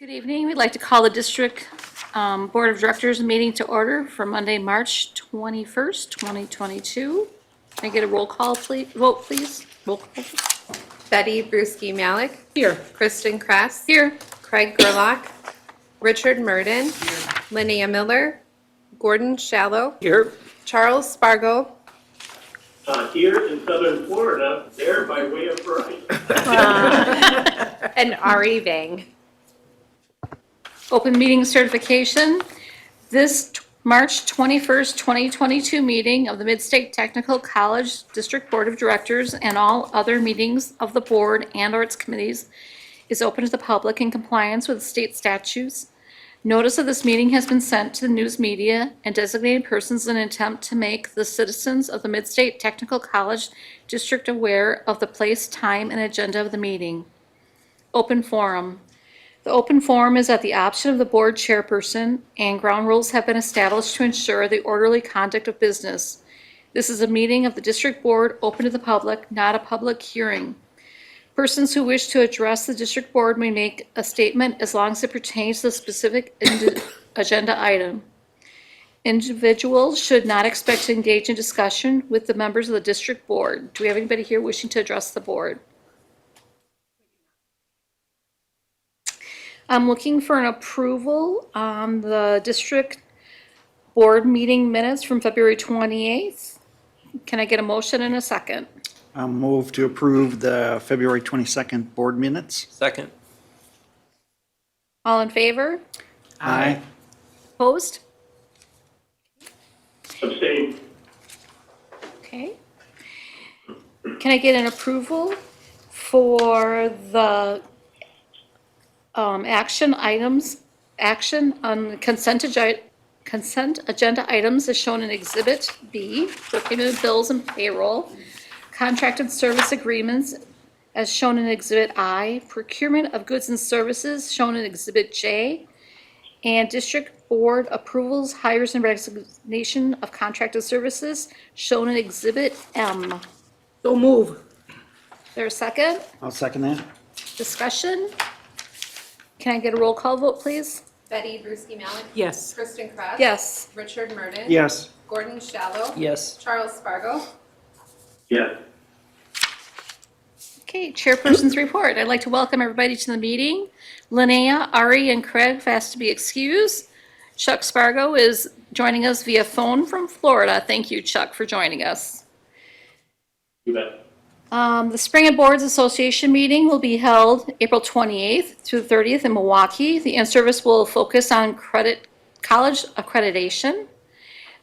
Good evening. We'd like to call the District Board of Directors meeting to order for Monday, March 21st, 2022. Can I get a roll call, please? Vote, please. Roll call. Betty Brusky Malik. Here. Kristen Kress. Here. Craig Gerlach. Richard Murden. Linnea Miller. Gordon Shallow. Here. Charles Spargo. Here in southern Florida, there by way of Bright. And Ari Vang. Open meeting certification. This March 21st, 2022 meeting of the Mid-State Technical College District Board of Directors and all other meetings of the board and/or its committees is open to the public in compliance with state statutes. Notice of this meeting has been sent to the news media and designated persons in an attempt to make the citizens of the Mid-State Technical College District aware of the place, time, and agenda of the meeting. Open forum. The open forum is at the option of the board chairperson, and ground rules have been established to ensure the orderly conduct of business. This is a meeting of the district board open to the public, not a public hearing. Persons who wish to address the district board may make a statement as long as it pertains to the specific agenda item. Individuals should not expect to engage in discussion with the members of the district board. Do we have anybody here wishing to address the board? I'm looking for an approval on the district board meeting minutes from February 28th. Can I get a motion in a second? I'll move to approve the February 22nd board minutes. Second. All in favor? Aye. Opposed? Abstain. Okay. Can I get an approval for the action on consent agenda items as shown in Exhibit B for payment of bills and payroll, contracted service agreements as shown in Exhibit I, procurement of goods and services shown in Exhibit J, and district board approvals, hires, and resignation of contracted services shown in Exhibit M. So move. Is there a second? I'll second that. Discussion? Can I get a roll call vote, please? Betty Brusky Malik. Yes. Kristen Kress. Yes. Richard Murden. Yes. Gordon Shallow. Yes. Charles Spargo. Yes. Okay, chairperson's report. I'd like to welcome everybody to the meeting. Linnea, Ari, and Craig have asked to be excused. Chuck Spargo is joining us via phone from Florida. Thank you, Chuck, for joining us. You bet. The Spring and Boards Association meeting will be held April 28th through 30th in Milwaukee. The in-service will focus on college accreditation.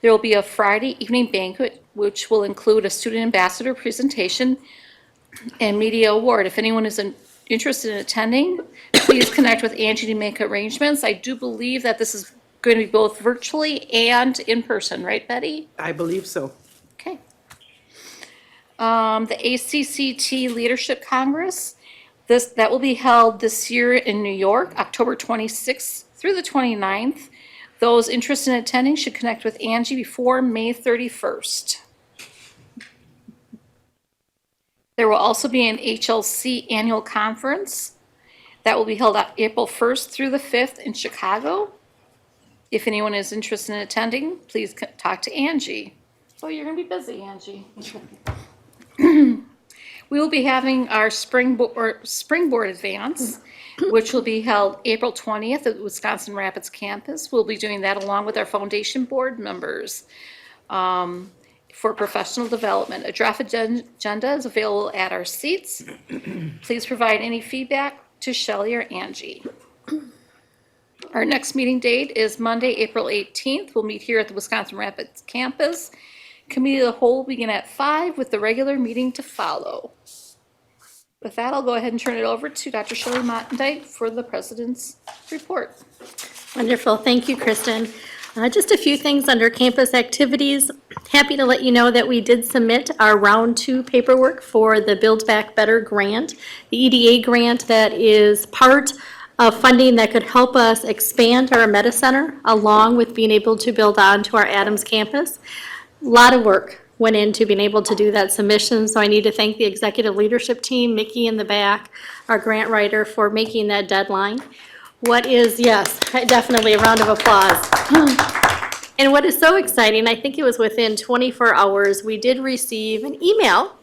There will be a Friday evening banquet, which will include a student ambassador presentation and media award. If anyone is interested in attending, please connect with Angie to make arrangements. I do believe that this is going to be both virtually and in person, right, Betty? I believe so. Okay. The ACCT Leadership Congress, that will be held this year in New York, October 26th through the 29th. Those interested in attending should connect with Angie before May 31st. There will also be an HLC annual conference that will be held on April 1st through the 5th in Chicago. If anyone is interested in attending, please talk to Angie. Oh, you're going to be busy, Angie. We will be having our springboard advance, which will be held April 20th at the Wisconsin Rapids campus. We'll be doing that along with our foundation board members for professional development. A draft agenda is available at our seats. Please provide any feedback to Shelley or Angie. Our next meeting date is Monday, April 18th. We'll meet here at the Wisconsin Rapids campus. Committee of the whole will begin at 5 with the regular meeting to follow. With that, I'll go ahead and turn it over to Dr. Shelley Mottendijk for the president's report. Wonderful. Thank you, Kristen. Just a few things under campus activities. Happy to let you know that we did submit our round 2 paperwork for the Build Back Better grant, the EDA grant that is part of funding that could help us expand our Meta Center along with being able to build on to our Adams campus. A lot of work went into being able to do that submission, so I need to thank the executive leadership team, Mickey in the back, our grant writer, for making that deadline. Yes, definitely a round of applause. And what is so exciting, I think it was within 24 hours, we did receive an email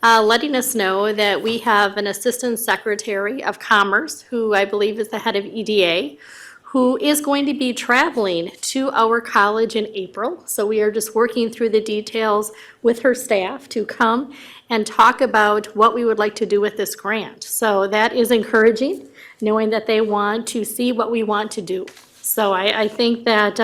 letting us know that we have an Assistant Secretary of Commerce, who I believe is the head of EDA, who is going to be traveling to our college in April. So we are just working through the details with her staff to come and talk about what we would like to do with this grant. So that is encouraging, knowing that they want to see what we want to do. So I think that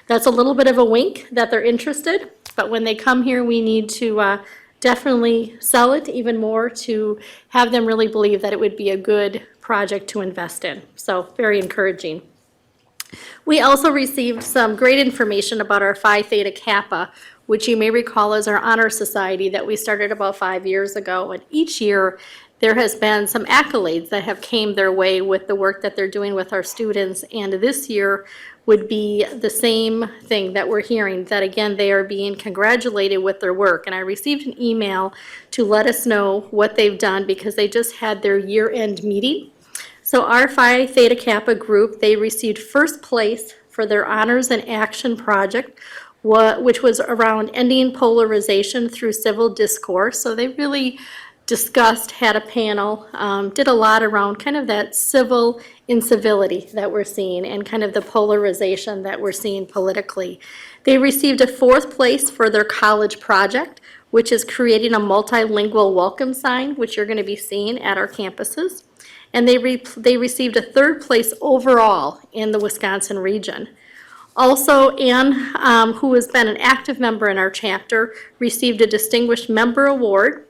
that's a little bit of a wink that they're interested, but when they come here, we need to definitely sell it even more to have them really believe that it would be a good project to invest in. So very encouraging. We also received some great information about our Phi Theta Kappa, which you may recall is our honor society that we started about 5 years ago. And each year, there has been some accolades that have came their way with the work that they're doing with our students. And this year would be the same thing that we're hearing, that again, they are being congratulated with their work. And I received an email to let us know what they've done because they just had their year-end meeting. So our Phi Theta Kappa group, they received first place for their Honors in Action project, which was around ending polarization through civil discourse. So they really discussed, had a panel, did a lot around kind of that civil incivility that we're seeing and kind of the polarization that we're seeing politically. They received a fourth place for their college project, which is creating a multilingual welcome sign, which you're going to be seeing at our campuses. And they received a third place overall in the Wisconsin region. Also, Ann, who has been an active member in our chapter, received a Distinguished Member Award.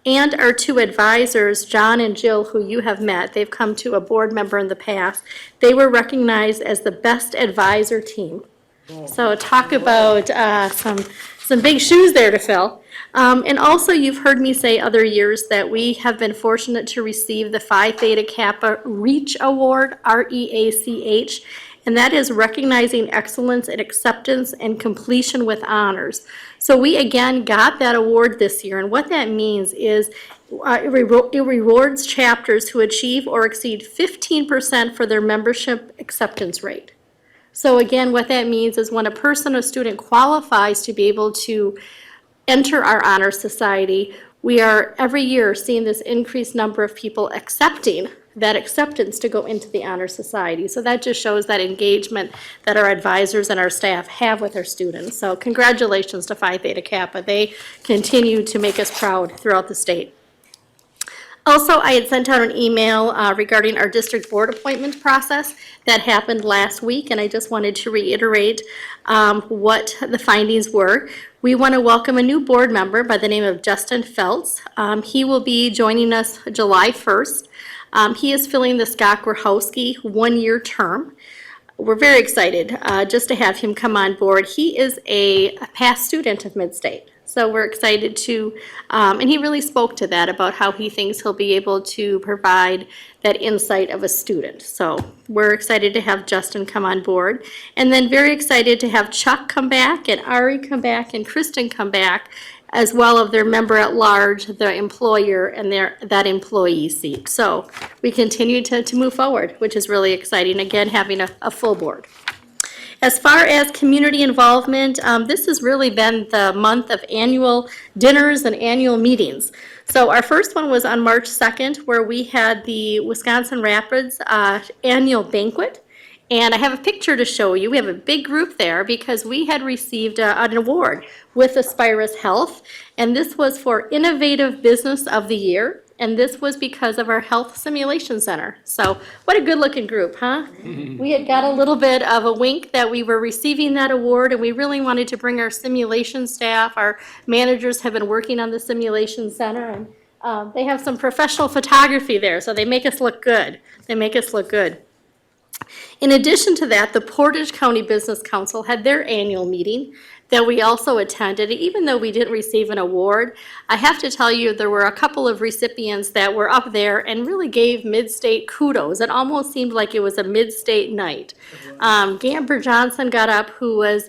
And our two advisors, John and Jill, who you have met, they've come to a board member in the past, they were recognized as the best advisor team. So talk about some big shoes there to fill. And also, you've heard me say other years that we have been fortunate to receive the Phi Theta Kappa REACH Award, REACH, and that is recognizing excellence and acceptance and completion with honors. So we again got that award this year, and what that means is it rewards chapters who achieve or exceed 15% for their membership acceptance rate. So again, what that means is when a student qualifies to be able to enter our honor society, we are every year seeing this increased number of people accepting that acceptance to go into the honor society. So that just shows that engagement that our advisors and our staff have with our students. So congratulations to Phi Theta Kappa. They continue to make us proud throughout the state. Also, I had sent out an email regarding our district board appointment process that happened last week, and I just wanted to reiterate what the findings were. We want to welcome a new board member by the name of Justin Feltz. He will be joining us July 1st. He is filling the Scott Grahowski one-year term. We're very excited just to have him come on board. He is a past student of Midstate. So we're excited to, and he really spoke to that about how he thinks he'll be able to provide that insight of a student. So we're excited to have Justin come on board. And then very excited to have Chuck come back and Ari come back and Kristen come back, as well as their member at large, their employer, and that employee seat. So we continue to move forward, which is really exciting, again, having a full board. As far as community involvement, this has really been the month of annual dinners and annual meetings. So our first one was on March 2nd, where we had the Wisconsin Rapids annual banquet. And I have a picture to show you. We have a big group there because we had received an award with Aspirus Health, and this was for Innovative Business of the Year. And this was because of our Health Simulation Center. So what a good looking group, huh? We had got a little bit of a wink that we were receiving that award, and we really wanted to bring our simulation staff. Our managers have been working on the Simulation Center, and they have some professional photography there, so they make us look good. They make us look good. In addition to that, the Portage County Business Council had their annual meeting. that we also attended. Even though we didn't receive an award, I have to tell you, there were a couple of recipients that were up there and really gave Mid-State kudos. It almost seemed like it was a Mid-State night. Gamber Johnson got up, who was,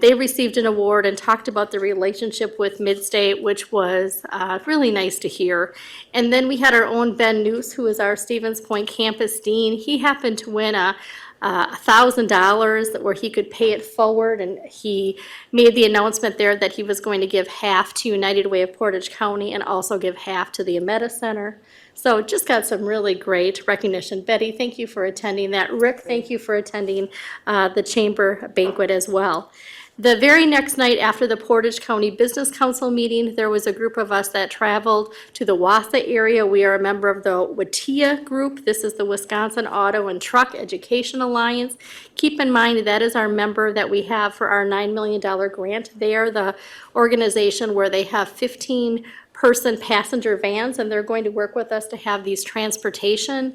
they received an award and talked about the relationship with Mid-State, which was really nice to hear. And then we had our own Ben Noose, who is our Stevens Point campus dean. He happened to win a $1,000 where he could pay it forward, and he made the announcement there that he was going to give half to United Way of Portage County and also give half to the Ameta Center. So just got some really great recognition. Betty, thank you for attending that. Rick, thank you for attending the chamber banquet as well. The very next night after the Portage County Business Council meeting, there was a group of us that traveled to the Wausau area. We are a member of the Wtcs group. This is the Wisconsin Auto and Truck Education Alliance. Keep in mind that is our member that we have for our $9 million grant. They are the organization where they have 15-person passenger vans, and they're going to work with us to have these transportation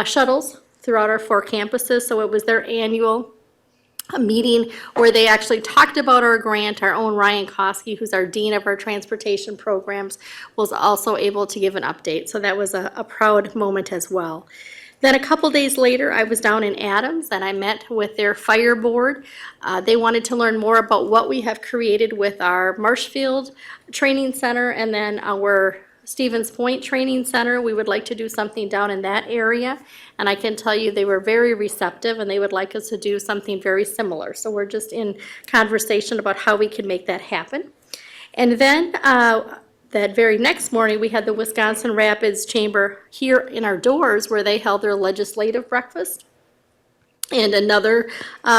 shuttles throughout our 4 campuses. So it was their annual a meeting where they actually talked about our grant. Our own Ryan Kosky, who's our dean of our transportation programs, was also able to give an update. So that was a proud moment as well. Then a couple days later, I was down in Adams and I met with their fire board. They wanted to learn more about what we have created with our Marshfield Training Center and then our Stevens Point Training Center. We would like to do something down in that area. And I can tell you they were very receptive and they would like us to do something very similar. So we're just in conversation about how we can make that happen. And then that very next morning, we had the Wisconsin Rapids Chamber here in our doors where they held their legislative breakfast. And another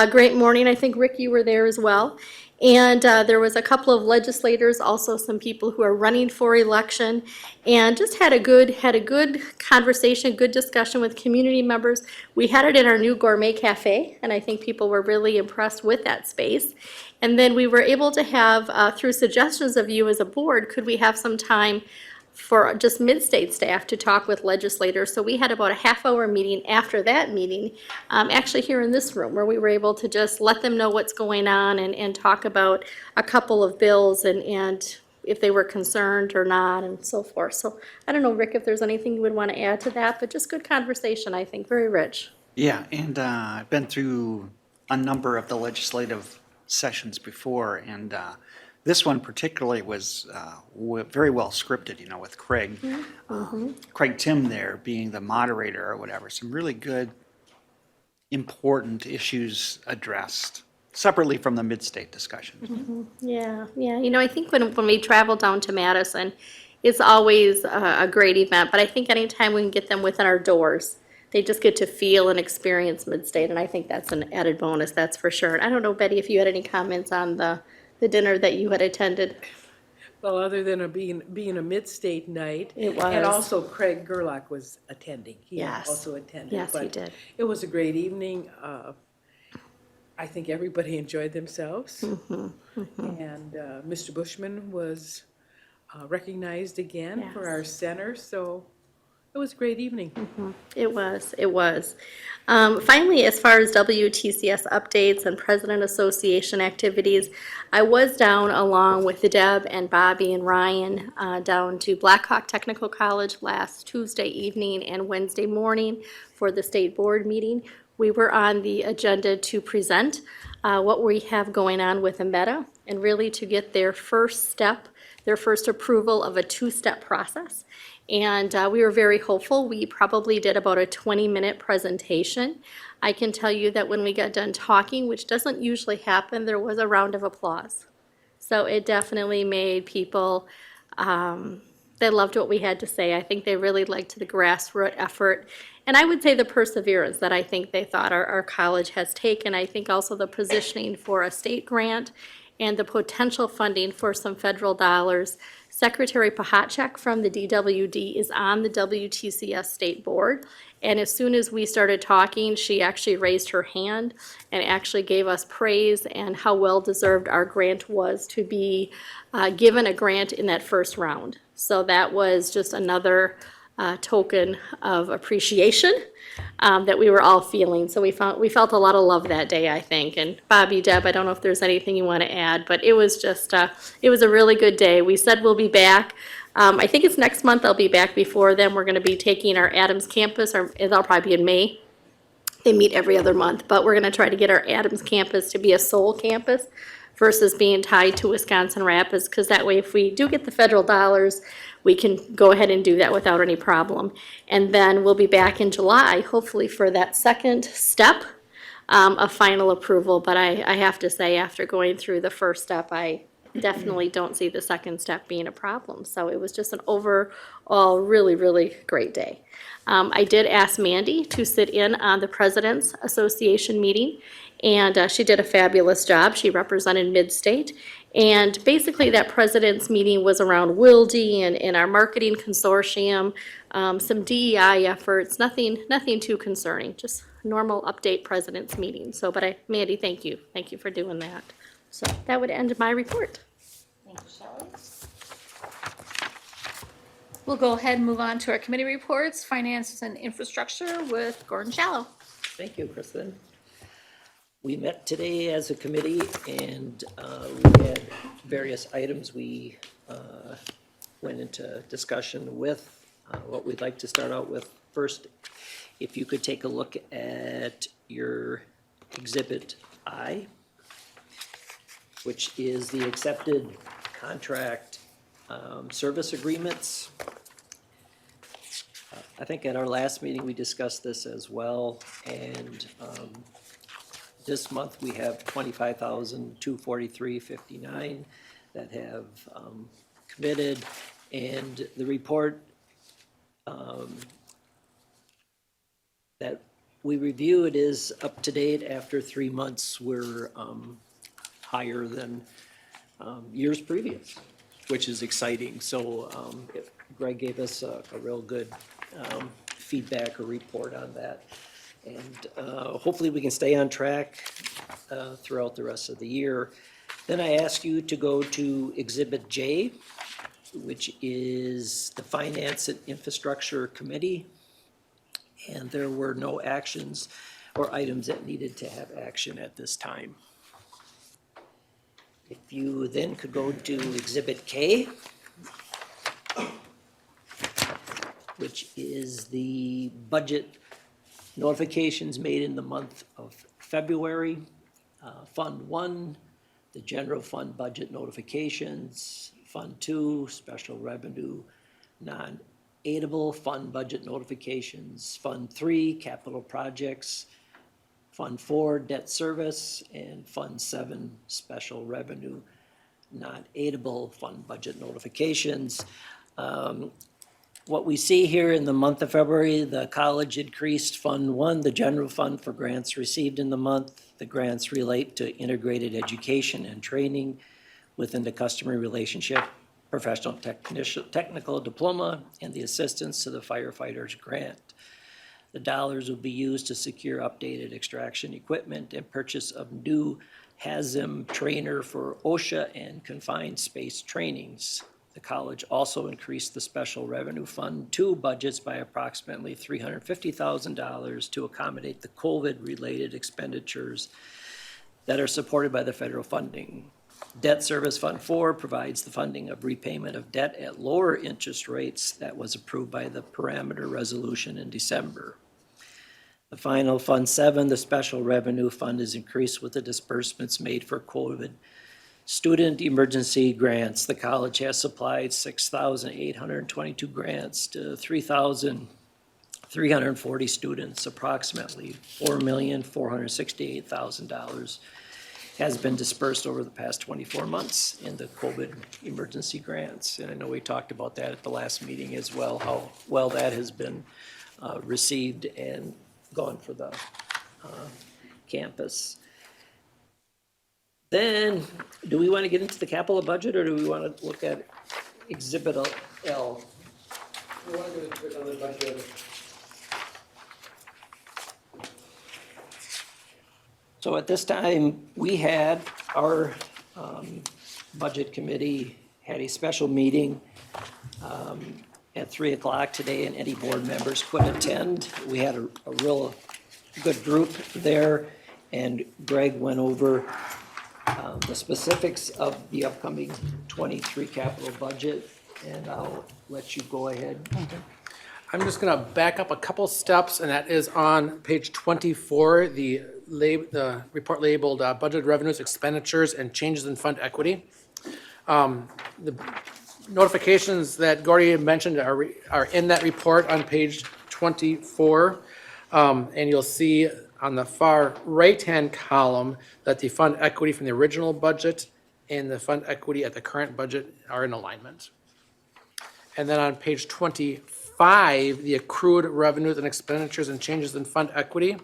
great morning, I think Rick, you were there as well. And there was a couple of legislators, also some people who are running for election, and just had a good conversation, good discussion with community members. We had it in our new gourmet cafe, and I think people were really impressed with that space. And then we were able to have, through suggestions of you as a board, could we have some time for just mid-state staff to talk with legislators. So we had about a half-hour meeting after that meeting, actually here in this room, where we were able to just let them know what's going on and talk about a couple of bills and if they were concerned or not and so forth. So I don't know, Rick, if there's anything you would want to add to that, but just good conversation, I think, very rich. Yeah, and I've been through a number of the legislative sessions before, and this one particularly was very well scripted, you know, with Craig, Craig Tim there being the moderator or whatever. Some really good, important issues addressed separately from the mid-state discussions. Yeah. You know, I think when we travel down to Madison, it's always a great event, but I think anytime we can get them within our doors, they just get to feel and experience mid-state, and I think that's an added bonus, that's for sure. And I don't know, Betty, if you had any comments on the dinner that you had attended. Well, other than being a mid-state night. It was. And also Craig Gerlach was attending. He Yes. also attended. Yes, he but did. It was a great evening. I think everybody enjoyed themselves. And Mr. Bushman was recognized again for our center, so it was a great evening. It was. Finally, as far as WTCS updates and President Association activities, I was down along with Deb and Bobby and Ryan down to Blackhawk Technical College last Tuesday evening and Wednesday morning for the state board meeting. We were on the agenda to present what we have going on with Ameta and really to get their first step, their first approval of a 2-step process. And we were very hopeful. We probably did about a 20-minute presentation. I can tell you that when we got done talking, which doesn't usually happen, there was a round of applause. So it definitely made people, they loved what we had to say. I think they really liked the grassroots effort. And I would say the perseverance that I think they thought our college has taken. I think also the positioning for a state grant and the potential funding for some federal dollars. Secretary Pahacek from the DWD is on the WTCS State Board, and as soon as we started talking, she actually raised her hand and actually gave us praise and how well deserved our grant was to be given a grant in that first round. So that was just another token of appreciation that we were all feeling. So we felt a lot of love that day, I think. And Bobby, Deb, I don't know if there's anything you want to add, but it was just, it was a really good day. We said we'll be back. I think it's next month. I'll be back before then. We're going to be taking our Adams campus, or that'll probably be in May. They meet every other month, but we're going to try to get our Adams campus to be a sole campus versus being tied to Wisconsin Rapids, because that way if we do get the federal dollars, we can go ahead and do that without any problem. And then we'll be back in July, hopefully for that second step of final approval. But I have to say, after going through the first step, I definitely don't see the second step being a problem. So it was just an overall really, really great day. I did ask Mandy to sit in on the President's Association meeting, and she did a fabulous job. She represented Mid-State. And basically that President's meeting was around WILD and our marketing consortium, some DEI efforts, nothing too concerning, just normal update President's meeting. So, Mandy, thank you. Thank you for doing that. So that would end my report. Thanks, Shelley. We'll go ahead and move on to our committee reports, Finance and Infrastructure with Gordon Shallow. Thank you, Kristen. We met today as a committee, and we had various items we went into discussion with. What we'd like to start out with first, if you could take a look at your Exhibit I, which is the accepted contract service agreements. I think at our last meeting, we discussed this as well, and this month we have $25,243.59 that have committed, and the report that we reviewed is up to date. After 3 months, we're higher than years previous, which is exciting. So Greg gave us a real good feedback or report on that. And hopefully we can stay on track throughout the rest of the year. Then I ask you to go to Exhibit J, which is the Finance and Infrastructure Committee. And there were no actions or items that needed to have action at this time. If you then could go to Exhibit K, which is the budget notifications made in the month of February. Fund 1, the general fund budget notifications. Fund 2, special revenue non-aidable fund budget notifications. Fund 3, capital projects. Fund 4, debt service. And Fund 7, special revenue non-aidable fund budget notifications. What we see here in the month of February, the college increased Fund 1, the general fund for grants received in the month. The grants relate to integrated education and training within the customer relationship, professional technical diploma, and the assistance to the firefighters grant. The dollars will be used to secure updated extraction equipment and purchase of new HAZM trainer for OSHA and confined space trainings. The college also increased the Special Revenue Fund 2 budgets by approximately $350,000 to accommodate the COVID-related expenditures that are supported by the federal funding. Debt Service Fund 4 provides the funding of repayment of debt at lower interest rates that was approved by the parameter resolution in December. The final Fund 7, the Special Revenue Fund, is increased with the disbursements made for COVID student emergency grants. The college has supplied 6,822 grants to 3,340 students. Approximately $4,468,000 has been dispersed over the past 24 months in the COVID emergency grants. And I know we talked about that at the last meeting as well, how well that has been received and gone for the campus. Then, do we want to get into the capital budget, or do we want to look at Exhibit L? We want to do another budget. So at this time, we had our budget committee had a special meeting at 3 o'clock today, and any board members could attend. We had a real good group there, and Greg went over the specifics of the upcoming 23 capital budget, and I'll let you go ahead. I'm just gonna back up a couple steps, and that is on page 24, the report labeled budget revenues, expenditures, and changes in fund equity. The notifications that Gordy had mentioned are in that report on page 24. And you'll see on the far right-hand column that the fund equity from the original budget and the fund equity at the current budget are in alignment. And then on page 25, the accrued revenues and expenditures and changes in fund equity,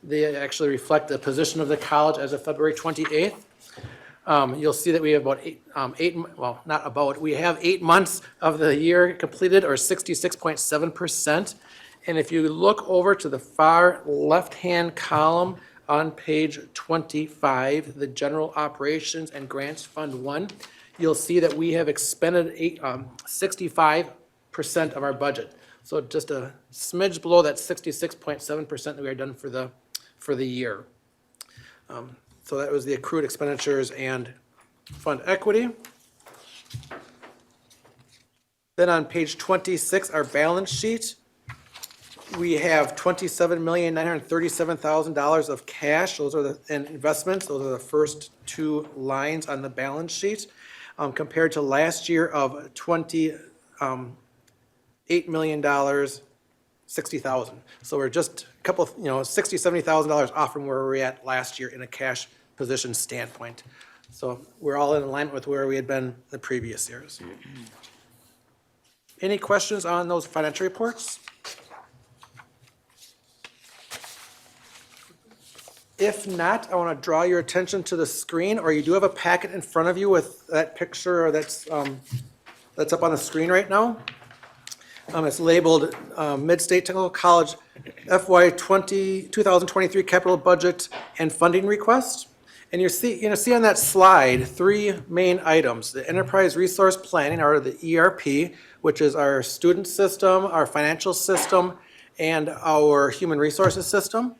they actually reflect the position of the college as of February 28th. You'll see that we have we have 8 months of the year completed, or 66.7%. And if you look over to the far left-hand column on page 25, the General Operations and Grants Fund 1, you'll see that we have expended 65% of our budget. So just a smidge below that 66.7% that we are done for the year. So that was the accrued expenditures and fund equity. Then on page 26, our balance sheet, we have $27,937,000 of cash. Those are and investments. Those are the first two lines on the balance sheet, compared to last year of $28,060,000. So we're just a couple, $60,000, $70,000 off from where we were at last year in a cash position standpoint. So we're all in alignment with where we had been the previous years. Any questions on those financial reports? If not, I want to draw your attention to the screen, or you do have a packet in front of you with that picture, or that's up on the screen right now. It's labeled Mid-State Technical College FY 2023 Capital Budget and Funding Request. And you see on that slide 3 main items: the Enterprise Resource Planning, or the ERP, which is our student system, our financial system, and our human resources system.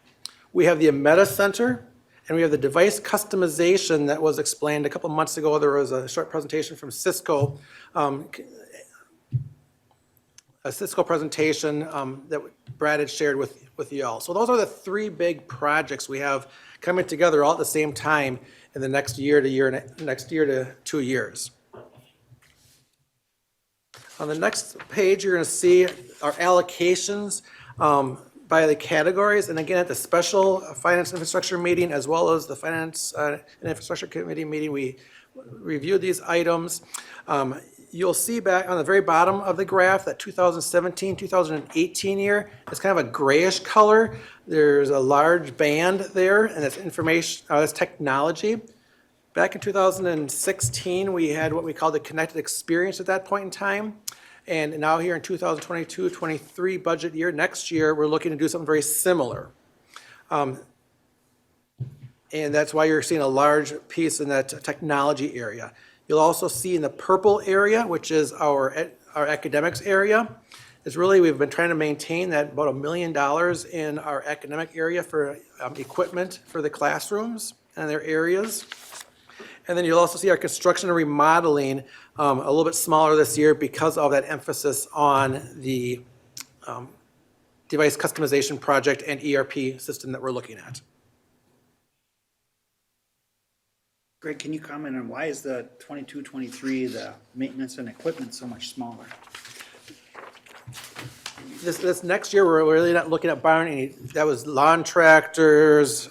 We have the Meta Center, and we have the device customization that was explained a couple months ago. There was a short presentation from Cisco, a Cisco presentation that Brad had shared with you all. So those are the 3 big projects we have coming together all at the same time in the next year to 2 years. On the next page, you're going to see our allocations by the categories. And again, at the special Finance and Infrastructure meeting, as well as the Finance and Infrastructure Committee meeting, we reviewed these items. You'll see back on the very bottom of the graph that 2017-2018 year is kind of a grayish color. There's a large band there, and that's information, that's technology. Back in 2016, we had what we called the Connected Experience at that point in time. And now here in 2022-23 budget year, next year, we're looking to do something very similar. And that's why you're seeing a large piece in that technology area. You'll also see in the purple area, which is our academics area, is really, we've been trying to maintain that about $1 million in our academic area for equipment for the classrooms and their areas. And then you'll also see our construction and remodeling a little bit smaller this year because of that emphasis on the device customization project and ERP system that we're looking at. Greg, can you comment on why is the 22-23, the maintenance and equipment, so much smaller? This next year, we're really not looking at buying any, that was lawn tractors,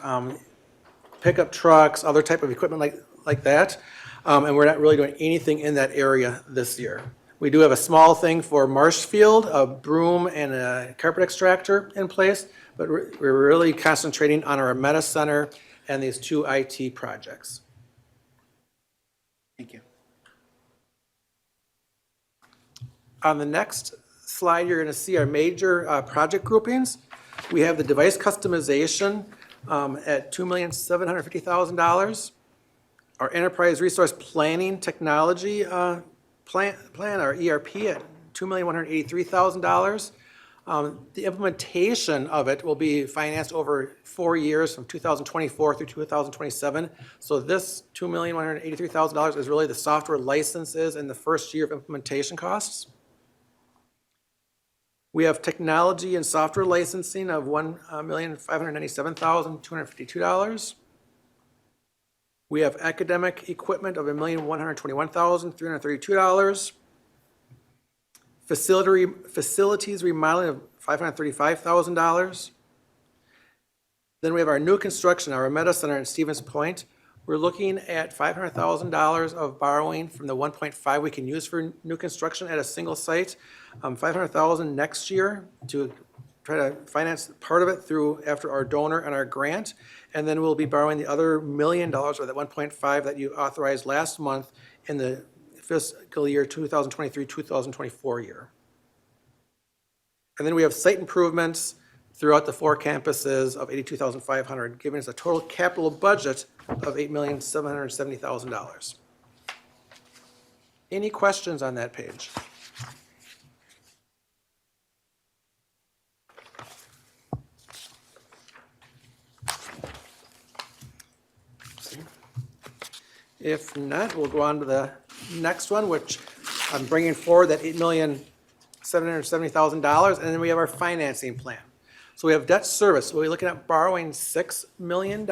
pickup trucks, other type of equipment like that. And we're not really doing anything in that area this year. We do have a small thing for Marshfield, a broom and a carpet extractor in place, but we're really concentrating on our Meta Center and these 2 IT projects. Thank you. On the next slide, you're going to see our major project groupings. We have the device customization at $2,750,000. Our enterprise resource planning technology plan, our ERP, at $2,183,000. The implementation of it will be financed over 4 years from 2024 through 2027. So this $2,183,000 is really the software licenses in the first year of implementation costs. We have technology and software licensing of $1,597,252. We have academic equipment of $1,121,332. Facilities remodeling of $535,000. Then we have our new construction, our Meta Center in Stevens Point. We're looking at $500,000 of borrowing from the 1.5 we can use for new construction at a single site. $500,000 next year to try to finance part of it through after our donor and our grant. And then we'll be borrowing the other $1 million or that 1.5 that you authorized last month in the fiscal year 2023-2024 year. And then we have site improvements throughout the 4 campuses of $82,500, giving us a total capital budget of $8,770,000. Any questions on that page? If not, we'll go on to the next one, which I'm bringing forward that $8,770,000, and then we have our financing plan. So we have debt service. We'll be looking at borrowing $6 million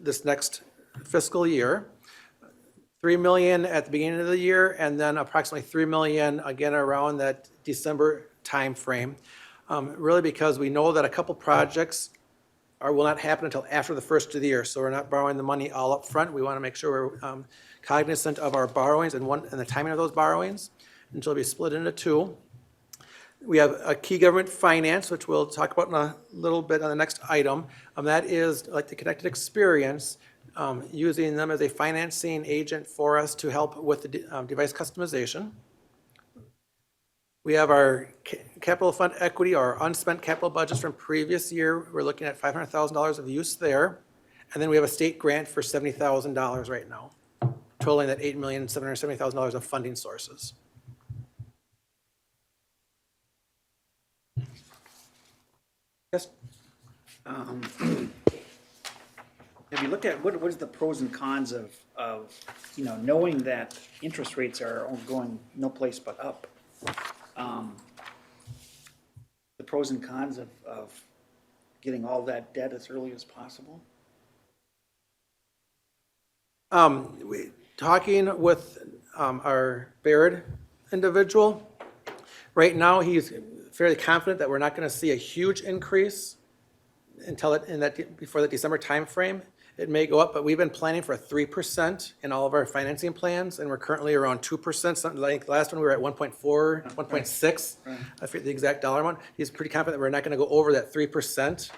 this next fiscal year. $3 million at the beginning of the year, and then approximately $3 million again around that December timeframe. Really because we know that a couple projects will not happen until after the first of the year. So we're not borrowing the money all up front. We want to make sure we're cognizant of our borrowings and the timing of those borrowings, and so it'll be split into 2. We have a key government finance, which we'll talk about in a little bit on the next item. That is like the Connected Experience, using them as a financing agent for us to help with the device customization. We have our capital fund equity, our unspent capital budgets from previous year. We're looking at $500,000 of use there. And then we have a state grant for $70,000 right now, totaling that $8,770,000 of funding sources. Yes? If you look at what is the pros and cons of knowing that interest rates are going no place but up, the pros and cons of getting all that debt as early as possible? Talking with our Baird individual, right now he's fairly confident that we're not going to see a huge increase until before the December timeframe. It may go up, but we've been planning for 3% in all of our financing plans, and we're currently around 2%. Something like last one we were at 1.4, 1.6. Right. I forget the exact dollar amount. He's pretty confident that we're not going to go over that 3%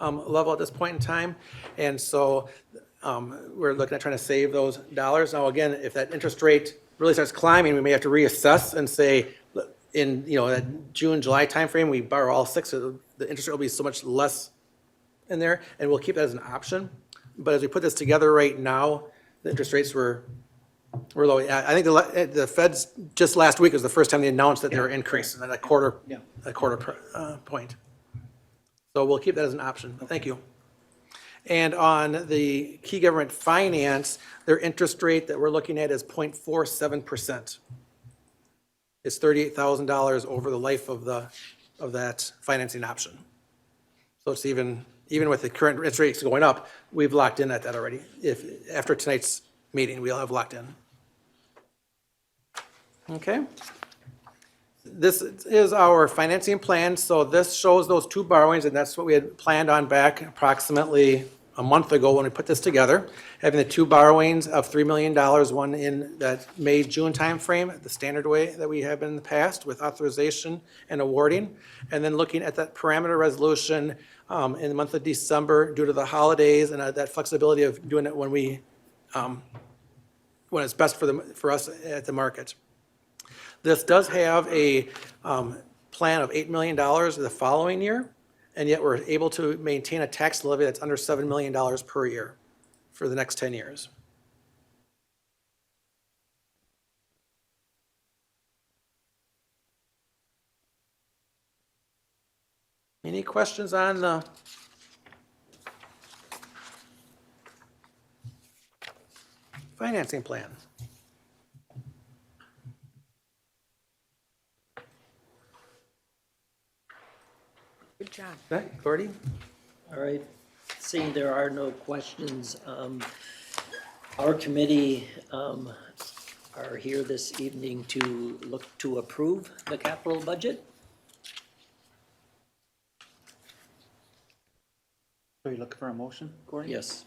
level at this point in time, and so we're looking at trying to save those dollars. Now, again, if that interest rate really starts climbing, we may have to reassess and say, in that June, July timeframe, we borrow all 6, so the interest rate will be so much less in there, and we'll keep that as an option. But as we put this together right now, the interest rates were low. I think the Fed's just last week was the first time they announced that they were increasing at a quarter point. So we'll keep that as an option. Thank you. And on the key government finance, their interest rate that we're looking at is 0.47%. It's $38,000 over the life of that financing option. So it's even with the current interest rates going up, we've locked in at that already. If after tonight's meeting, we'll have locked in. Okay. This is our financing plan. So this shows those 2 borrowings, and that's what we had planned on back approximately a month ago when we put this together. Having the 2 borrowings of $3 million, one in that May-June timeframe, the standard way that we have been in the past with authorization and awarding, and then looking at that parameter resolution in the month of December due to the holidays and that flexibility of doing it when it's best for us at the market. This does have a plan of $8 million the following year, and yet we're able to maintain a tax levy that's under $7 million per year for the next 10 years. Any questions on the financing plan? Good job. Okay, Gordy? All right, seeing there are no questions, our committee are here this evening to look to approve the capital budget. Are you looking for a motion, Gordon? Yes.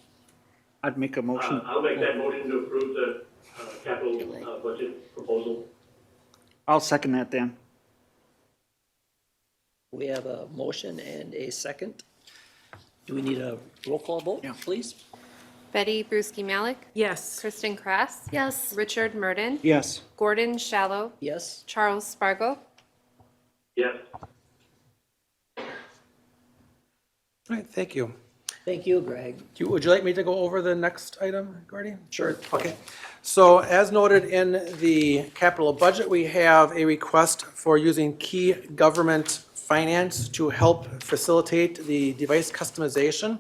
I'd make a motion. I'll make that motion to approve the capital budget proposal. I'll second that, Dan. We have a motion and a second. Do we need a roll call vote, Yeah. please? Betty Brusky Malik. Yes. Kristen Kress. Yes. Richard Murden. Yes. Gordon Shallow. Yes? Charles Spargo. Yes. All right, thank you. Thank you, Greg. Would you like me to go over the next item, Gordy? Sure. Okay. So as noted in the capital budget, we have a request for using key government finance to help facilitate the device customization.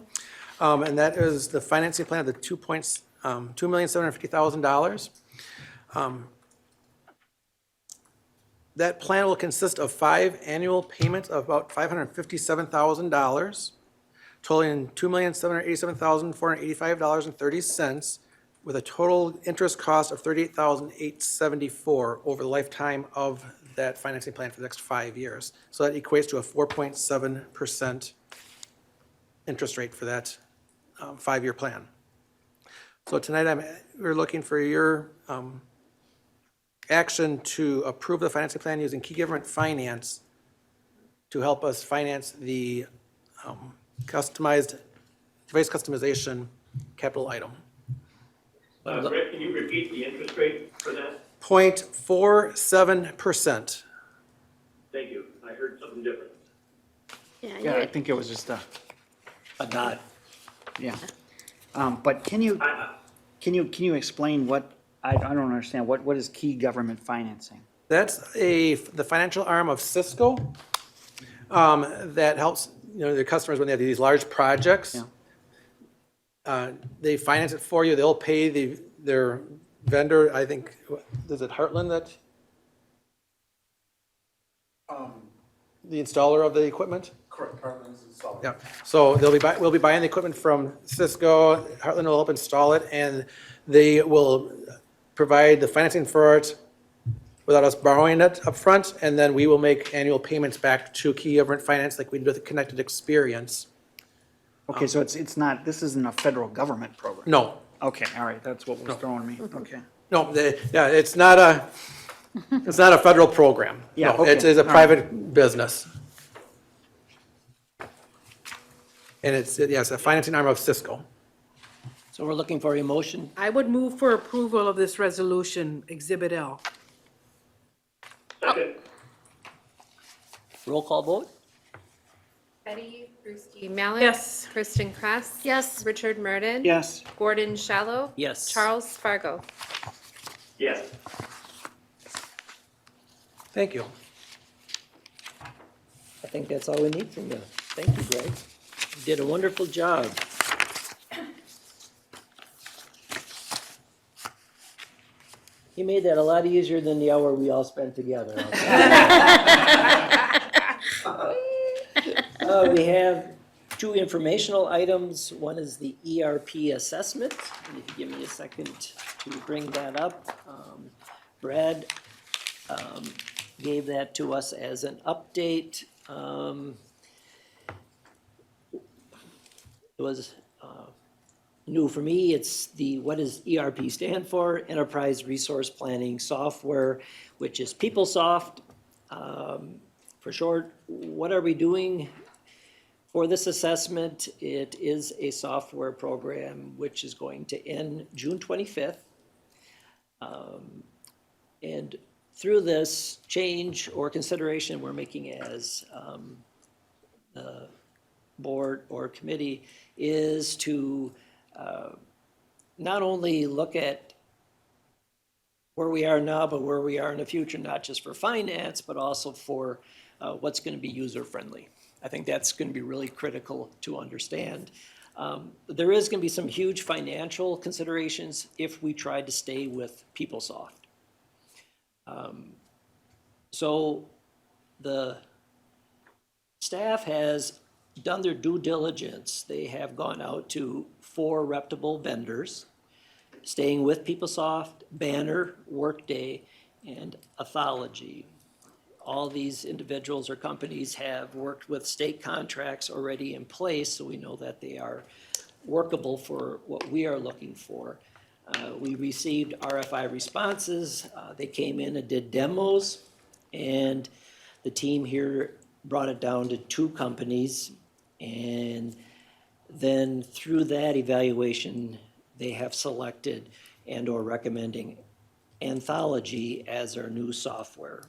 And that is the financing plan of the $2,750,000. That plan will consist of 5 annual payments of about $557,000, totaling $2,787,485.30, with a total interest cost of $38,874 over the lifetime of that financing plan for the next 5 years. So that equates to a 4.7% interest rate for that 5-year plan. So tonight we're looking for your action to approve the financing plan using key government finance to help us finance the customized device customization capital item. Rick, can you repeat the interest rate for that? 0.47%. Thank you. I heard something different. Yeah, I think it was just a, Nod. yeah. But can you explain what, I don't understand, what is key government financing? That's the financial arm of Cisco that helps, their customers when they have these large projects. Yeah. They finance it for you. They'll pay their vendor, I think, is it Heartland that? The installer of the equipment? Correct, Heartland's installed. Yeah, so we'll be buying the equipment from Cisco, Heartland will help install it, and they will provide the financing for it without us borrowing it up front, and then we will make annual payments back to Key Government Finance like we did with the Connected Experience. Okay, so it's not, this isn't a federal government program? No, Okay, all right, that's what was throwing me, okay. no, it's not a federal program. Yeah, No, it okay, is a all right. private business. And it's a financing arm of Cisco. So we're looking for a motion. I would move for approval of this resolution, Exhibit L. Second. Roll call vote? Betty Brusky Malik. Yes. Kristen Kress. Yes. Richard Murden. Yes. Gordon Shallow. Yes. Charles Spargo. Yes. Thank you. I think that's all we need from you. Thank you, Greg. You did a wonderful job. You made that a lot easier than the hour we all spent together. We have 2 informational items. One is the ERP assessment. And if you give me a second to bring that up. Brad gave that to us as an update. It was new for me. It's what does ERP stand for? Enterprise Resource Planning Software, which is PeopleSoft for short. What are we doing for this assessment? It is a software program which is going to end June 25th. And through this change or consideration we're making as the board or committee is to not only look at where we are now, but where we are in the future, not just for finance, but also for what's going to be user-friendly. I think that's going to be really critical to understand. There is going to be some huge financial considerations if we try to stay with PeopleSoft. So the staff has done their due diligence. They have gone out to 4 reputable vendors, staying with PeopleSoft, Banner, Workday, and Athology. All these individuals or companies have worked with state contracts already in place, so we know that they are workable for what we are looking for. We received RFI responses. They came in and did demos, and the team here brought it down to 2 companies. And then through that evaluation, they have selected and/or recommending Anthology as our new software.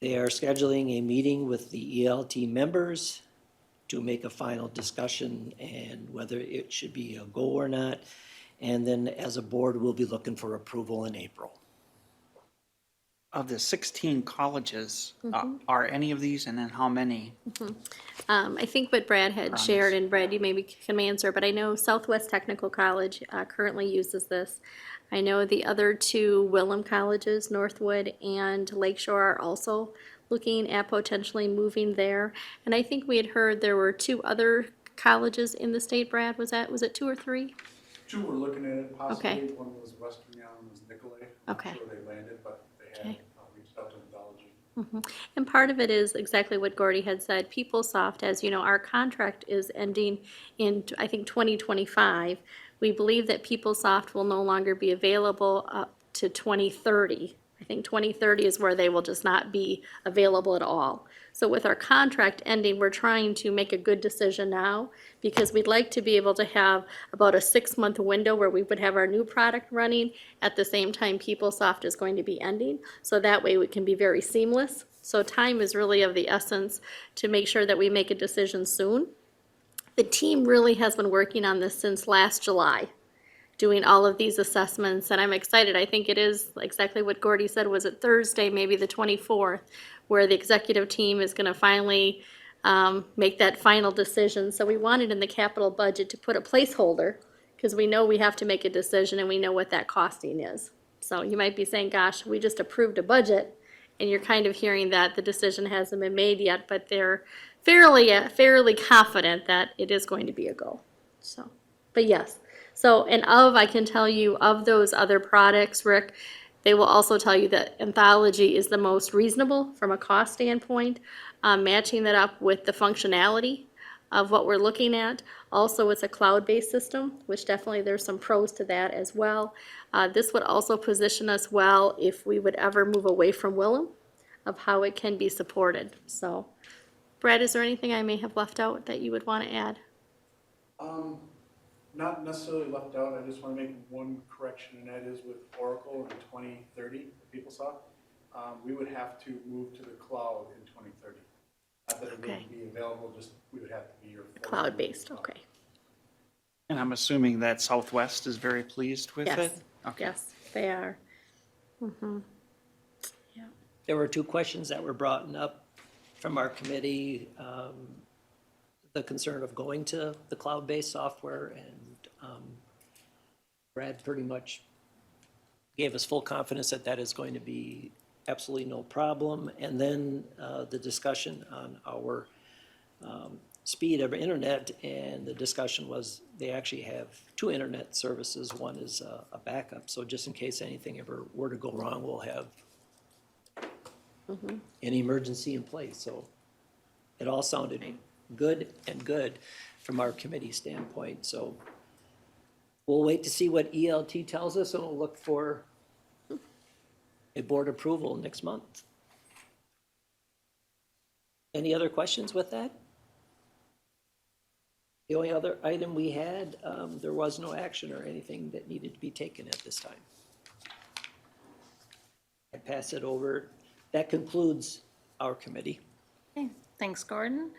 They are scheduling a meeting with the ELT members to make a final discussion and whether it should be a go or not. And then as a board, we'll be looking for approval in April. Of the 16 colleges, are any of these, and then how many? I think what Brad had shared, and Brad, you maybe can answer, but I know Southwest Technical College currently uses this. I know the other 2 Willem colleges, Northwood and Lakeshore, are also looking at potentially moving there. And I think we had heard there were 2 other colleges in the state, Brad, was it 2 or 3? 2 were looking at it possibly. Okay. One was Western, the other one was Nicolay. I'm Okay. not sure they landed, but they had Okay. reached out to Anthology. And part of it is exactly what Gordy had said, PeopleSoft, as you know, our contract is ending in, I think, 2025. We believe that PeopleSoft will no longer be available up to 2030. I think 2030 is where they will just not be available at all. So with our contract ending, we're trying to make a good decision now because we'd like to be able to have about a 6-month window where we would have our new product running at the same time PeopleSoft is going to be ending. So that way we can be very seamless. So time is really of the essence to make sure that we make a decision soon. The team really has been working on this since last July, doing all of these assessments, and I'm excited. I think it is exactly what Gordy said. Was it Thursday, maybe the 24th, where the executive team is going to finally make that final decision. So we wanted in the capital budget to put a placeholder because we know we have to make a decision and we know what that costing is. So you might be saying, gosh, we just approved a budget, and you're kind of hearing that the decision hasn't been made yet, but they're fairly confident that it is going to be a go. So, but yes. So, and I can tell you, of those other products, Rick, they will also tell you that Anthology is the most reasonable from a cost standpoint, matching that up with the functionality of what we're looking at. Also, it's a cloud-based system, which definitely there's some pros to that as well. This would also position us well if we would ever move away from Willem, of how it can be supported. So, Brad, is there anything I may have left out that you would want to add? Not necessarily left out. I just want to make one correction, and that is with Oracle in 2030, PeopleSoft, we would have to move to the cloud in 2030. Not that it wouldn't be available, just we would have to be your Cloud-based, okay. And I'm assuming that Southwest is very pleased with it? Yes, Okay. yes, they are. There were 2 questions that were brought up from our committee. The concern of going to the cloud-based software, and Brad pretty much gave us full confidence that that is going to be absolutely no problem. And then the discussion on our speed of internet, and the discussion was they actually have 2 internet services. One is a backup, so just in case anything ever were to go wrong, we'll have an emergency in place. So it all sounded good from our committee standpoint. So we'll wait to see what ELT tells us, and we'll look for a board approval next month. Any other questions with that? The only other item we had, there was no action or anything that needed to be taken at this time. I pass it over. That concludes our committee. Okay, thanks, Gordon.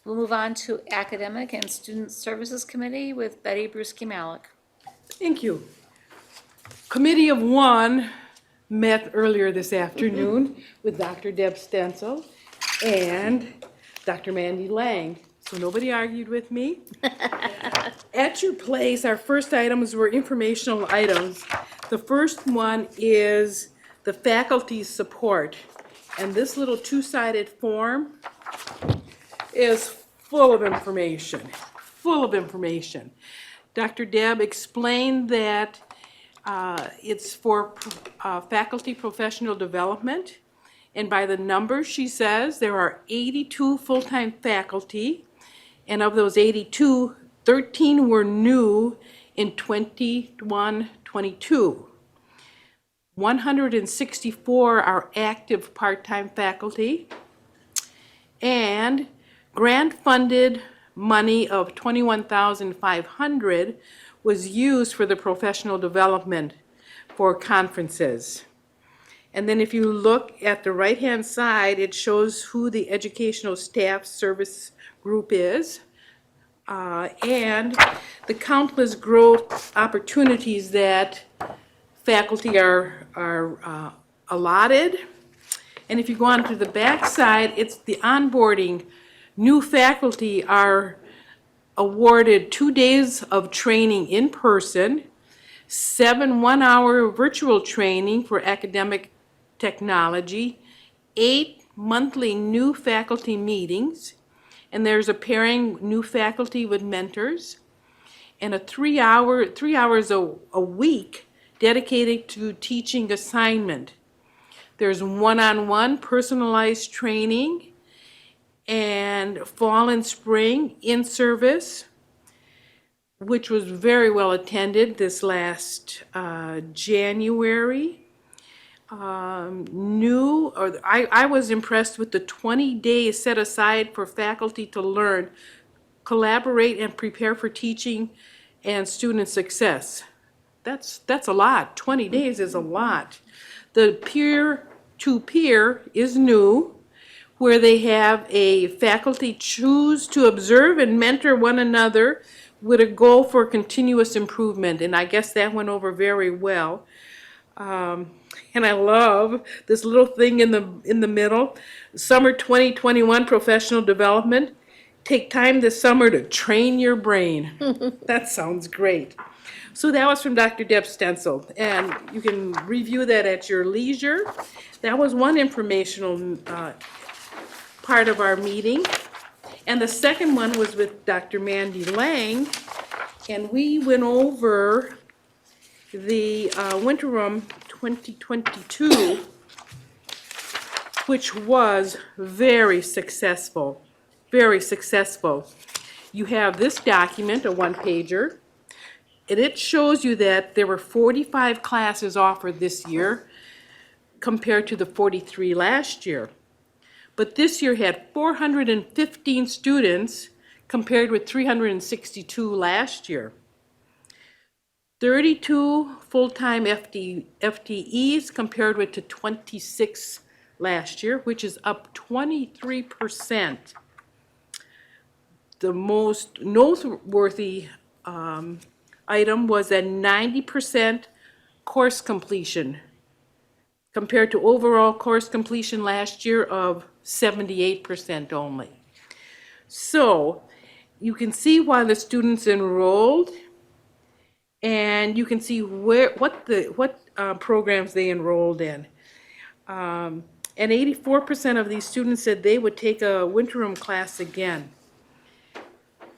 We'll move on to Academic and Student Services Committee with Betty Brusky-Malik. Thank you. Committee of 1 met earlier this afternoon with Dr. Deb Stencil and Dr. Mandy Lang. So nobody argued with me. At your place, our first items were informational items. The first one is the faculty support. And this little two-sided form is full of information, full of information. Dr. Deb explained that it's for faculty professional development. And by the numbers, she says, there are 82 full-time faculty. And of those 82, 13 were new in 21-22. 164 are active part-time faculty. And grant-funded money of $21,500 was used for the professional development for conferences. And then if you look at the right-hand side, it shows who the educational staff service group is, and the countless growth opportunities that faculty are allotted. And if you go on to the back side, it's the onboarding. New faculty are awarded 2 days of training in person, 7 one-hour virtual training for academic technology, 8 monthly new faculty meetings, and there's a pairing new faculty with mentors, and 3 hours a week dedicated to teaching assignment. There's one-on-one personalized training, and fall and spring in service, which was very well attended this last January. I was impressed with the 20 days set aside for faculty to learn, collaborate, and prepare for teaching and student success. That's a lot. 20 days is a lot. The peer-to-peer is new, where they have a faculty choose to observe and mentor one another with a goal for continuous improvement. And I guess that went over very well. And I love this little thing in the middle. Summer 2021 professional development. Take time this summer to train your brain. That sounds great. So that was from Dr. Deb Stencil, and you can review that at your leisure. That was one informational part of our meeting. And the second one was with Dr. Mandy Lang, and we went over the Winterim 2022, which was very successful, very successful. You have this document, a one-pager, and it shows you that there were 45 classes offered this year compared to the 43 last year. But this year had 415 students compared with 362 last year. 32 full-time FTEs compared with to 26 last year, which is up 23%. The most noteworthy item was a 90% course completion compared to overall course completion last year of 78% only. So you can see why the students enrolled, and you can see what programs they enrolled in. And 84% of these students said they would take a Winterim class again.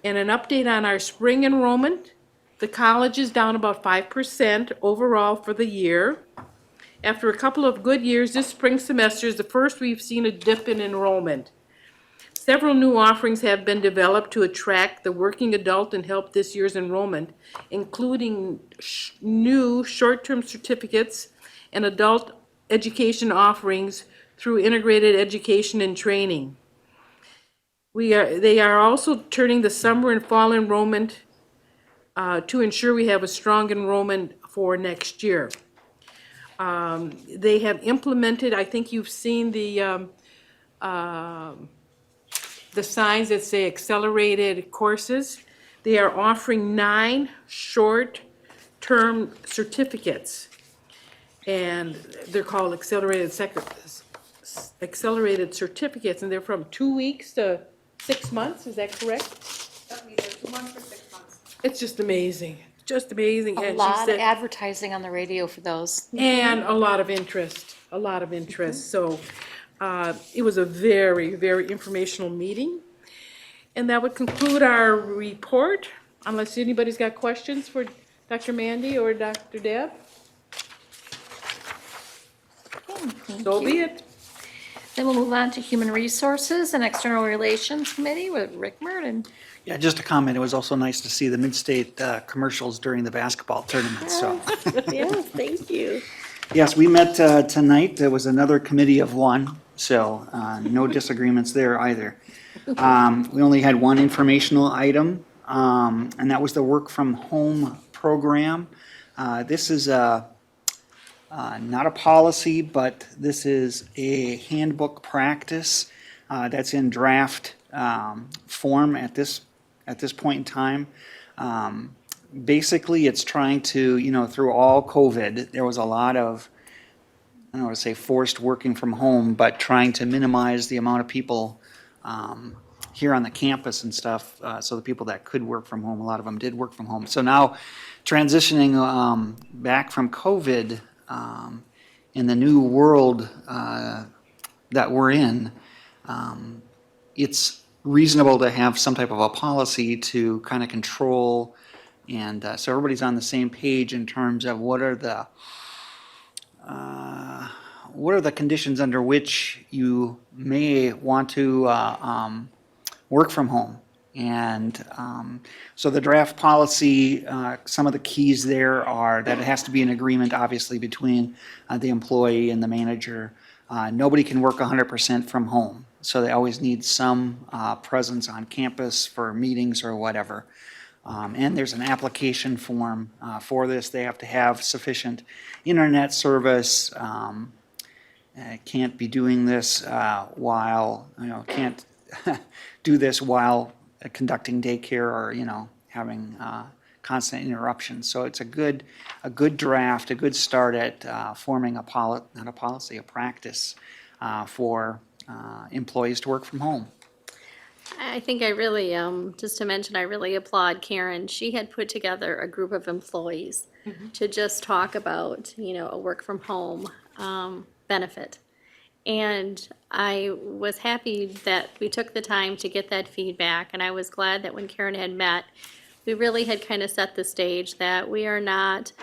And an update on our spring enrollment, the college is down about 5% overall for the year. After a couple of good years, this spring semester is the first we've seen a dip in enrollment. Several new offerings have been developed to attract the working adult and help this year's enrollment, including new short-term certificates and adult education offerings through integrated education and training. They are also turning the summer and fall enrollment to ensure we have a strong enrollment for next year. They have implemented, I think you've seen the signs that say accelerated courses. They are offering 9 short-term certificates, and they're called accelerated accelerated certificates, and they're from 2 weeks to 6 months, is that correct? Either 2 months or 6 months. It's just amazing, just amazing. A And she lot of said- advertising on the radio for those. And a lot of interest, a lot of interest. So it was a very, very informational meeting. And that would conclude our report, unless anybody's got questions for Dr. Mandy or Dr. Deb. So be it. Then we'll move on to Human Resources and External Relations Committee with Rick Merton. Yeah, just a comment, it was also nice to see the mid-state commercials during the basketball tournament, so. Yes, thank you. Yes, we met tonight, there was another committee of one, so no disagreements there either. We only had one informational item, and that was the work from home program. This is not a policy, but this is a handbook practice that's in draft form at this point in time. Basically, it's trying to, through all COVID, there was a lot of, I don't want to say forced working from home, but trying to minimize the amount of people here on the campus and stuff. So the people that could work from home, a lot of them did work from home. So now transitioning back from COVID in the new world that we're in, it's reasonable to have some type of a policy to kind of control, and so everybody's on the same page in terms of what are the conditions under which you may want to work from home. And so the draft policy, some of the keys there are that it has to be an agreement, obviously, between the employee and the manager. Nobody can work 100% from home, so they always need some presence on campus for meetings or whatever. And there's an application form for this. They have to have sufficient internet service. Can't be doing this while, can't do this while conducting daycare or, having constant interruptions. So it's a good draft, a good start at forming a practice for employees to work from home. I think I really, just to mention, I really applaud Karen. She had put together a group of employees to just talk about, a work from home benefit. And I was happy that we took the time to get that feedback, and I was glad that when Karen had met, we really had kind of set the stage that we are not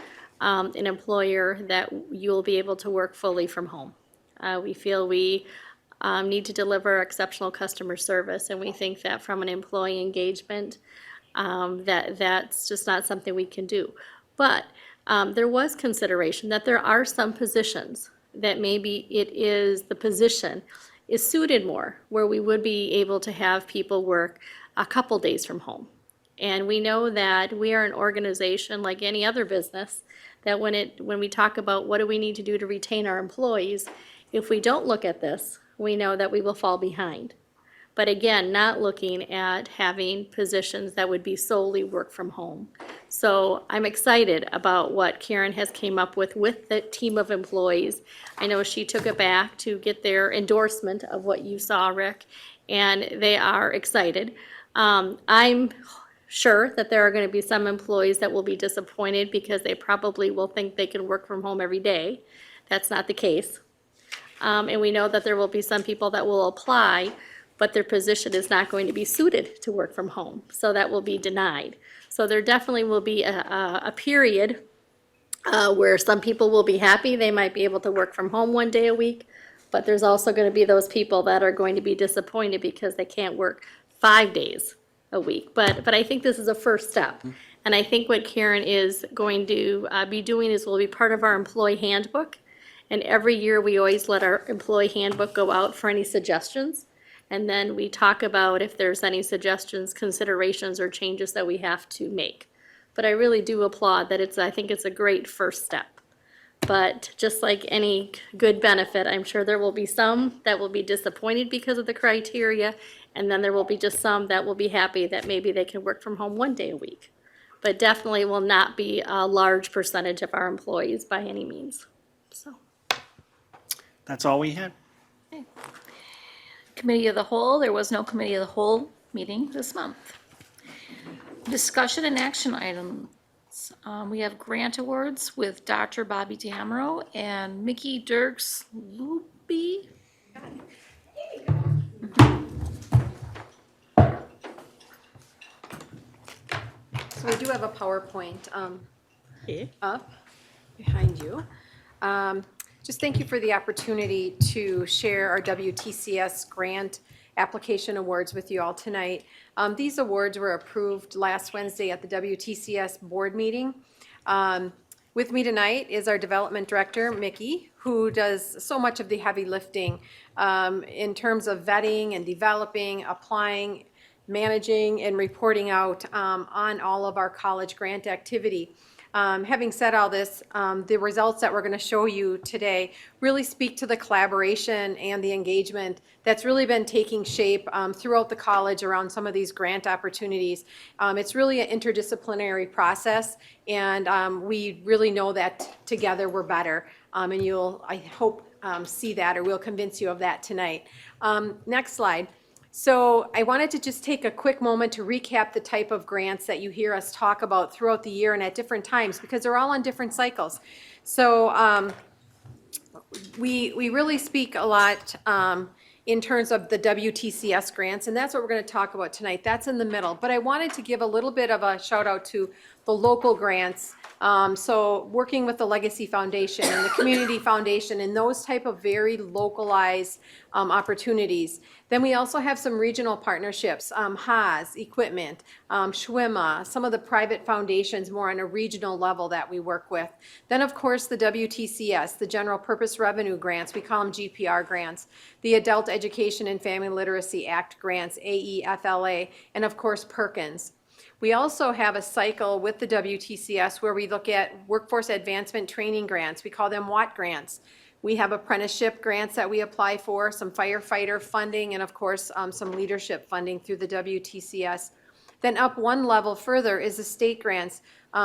an employer that you'll be able to work fully from home. We feel we need to deliver exceptional customer service, and we think that from an employee engagement, that's just not something we can do. But there was consideration that there are some positions that maybe the position is suited more, where we would be able to have people work a couple days from home. And we know that we are an organization like any other business, that when we talk about what do we need to do to retain our employees, if we don't look at this, we know that we will fall behind. But again, not looking at having positions that would be solely work from home. So I'm excited about what Karen has came up with the team of employees. I know she took it back to get their endorsement of what you saw, Rick, and they are excited. I'm sure that there are going to be some employees that will be disappointed because they probably will think they can work from home every day. That's not the case. And we know that there will be some people that will apply, but their position is not going to be suited to work from home. So that will be denied. So there definitely will be a period where some people will be happy. They might be able to work from home 1 day a week, but there's also going to be those people that are going to be disappointed because they can't work 5 days a week. But I think this is a first step. And I think what Karen is going to be doing is will be part of our employee handbook. And every year, we always let our employee handbook go out for any suggestions. And then we talk about if there's any suggestions, considerations, or changes that we have to make. But I really do applaud that I think it's a great first step. But just like any good benefit, I'm sure there will be some that will be disappointed because of the criteria. And then there will be just some that will be happy that maybe they can work from home 1 day a week. But definitely will not be a large percentage of our employees by any means, so. That's all we had. Committee of the Whole, there was no Committee of the Whole meeting this month. Discussion and action items. We have grant awards with Dr. Bobby Damro and Mickey Dirks Loopy. So we do have a PowerPoint up behind you. Just thank you for the opportunity to share our WTCS grant application awards with you all tonight. These awards were approved last Wednesday at the WTCS board meeting. With me tonight is our development director, Mickey, who does so much of the heavy lifting in terms of vetting and developing, applying, managing, and reporting out on all of our college grant activity. Having said all this, the results that we're going to show you today really speak to the collaboration and the engagement that's really been taking shape throughout the college around some of these grant opportunities. It's really an interdisciplinary process, and we really know that together we're better. And you'll, I hope, see that, or we'll convince you of that tonight. Next slide. So I wanted to just take a quick moment to recap the type of grants that you hear us talk about throughout the year and at different times, because they're all on different cycles. So we really speak a lot in terms of the WTCS grants, and that's what we're going to talk about tonight. That's in the middle. But I wanted to give a little bit of a shout out to the local grants. So working with the Legacy Foundation and the Community Foundation and those type of very localized opportunities. Then we also have some regional partnerships, Haas, Equipment, Schwimma, some of the private foundations more on a regional level that we work with. Then of course the WTCS, the General Purpose Revenue Grants, we call them GPR grants, the Adult Education and Family Literacy Act grants, AEFLA, and of course Perkins. We also have a cycle with the WTCS where we look at workforce advancement training grants. We call them WAT grants. We have apprenticeship grants that we apply for, some firefighter funding, and of course, some leadership funding through the WTCS. Then up one level further is the state grants.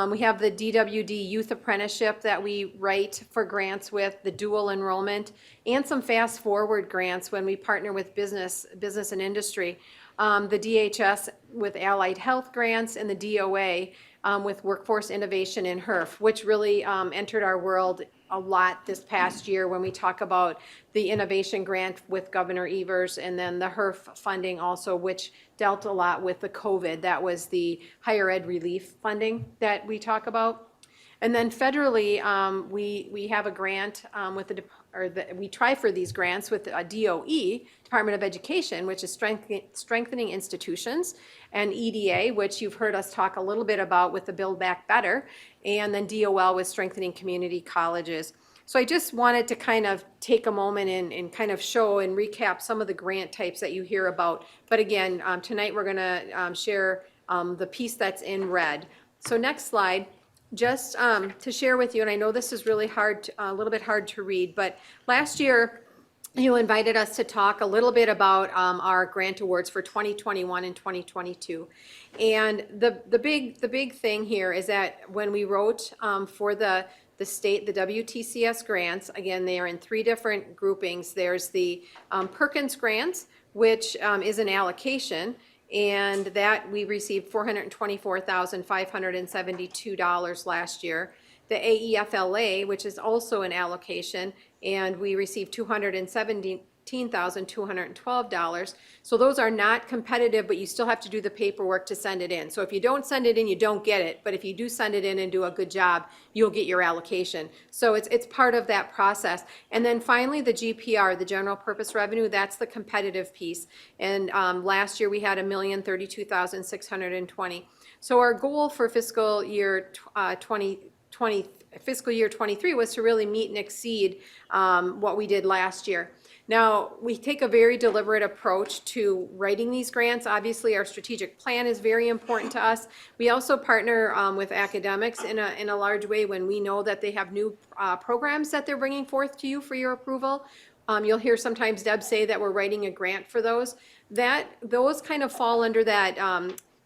We have the DWD Youth Apprenticeship that we write for grants with, the dual enrollment, and some fast forward grants when we partner with business and industry. The DHS with Allied Health grants, and the DOA with Workforce Innovation and HERF, which really entered our world a lot this past year when we talk about the innovation grant with Governor Evers, and then the HERF funding also, which dealt a lot with the COVID. That was the higher ed relief funding that we talk about. And then federally, we have a grant with we try for these grants with DOE, Department of Education, which is strengthening institutions, and EDA, which you've heard us talk a little bit about with the Build Back Better, and then DOL with strengthening community colleges. So I just wanted to kind of take a moment and kind of show and recap some of the grant types that you hear about. But again, tonight we're going to share the piece that's in red. So next slide. Just to share with you, and I know this is really hard, a little bit hard to read, but last year you invited us to talk a little bit about our grant awards for 2021 and 2022. And the big thing here is that when we wrote for the state, the WTCS grants, again, they are in three different groupings. There's the Perkins grants, which is an allocation, and that we received $424,572 last year. The AEFLA, which is also an allocation, and we received $217,212. So those are not competitive, but you still have to do the paperwork to send it in. So if you don't send it in, you don't get it. But if you do send it in and do a good job, you'll get your allocation. So it's part of that process. And then finally, the GPR, the General Purpose Revenue, that's the competitive piece. And last year we had $1,032,620. So our goal for fiscal year 23 was to really meet and exceed what we did last year. Now, we take a very deliberate approach to writing these grants. Obviously, our strategic plan is very important to us. We also partner with academics in a large way when we know that they have new programs that they're bringing forth to you for your approval. You'll hear sometimes Deb say that we're writing a grant for those. Those kind of fall under that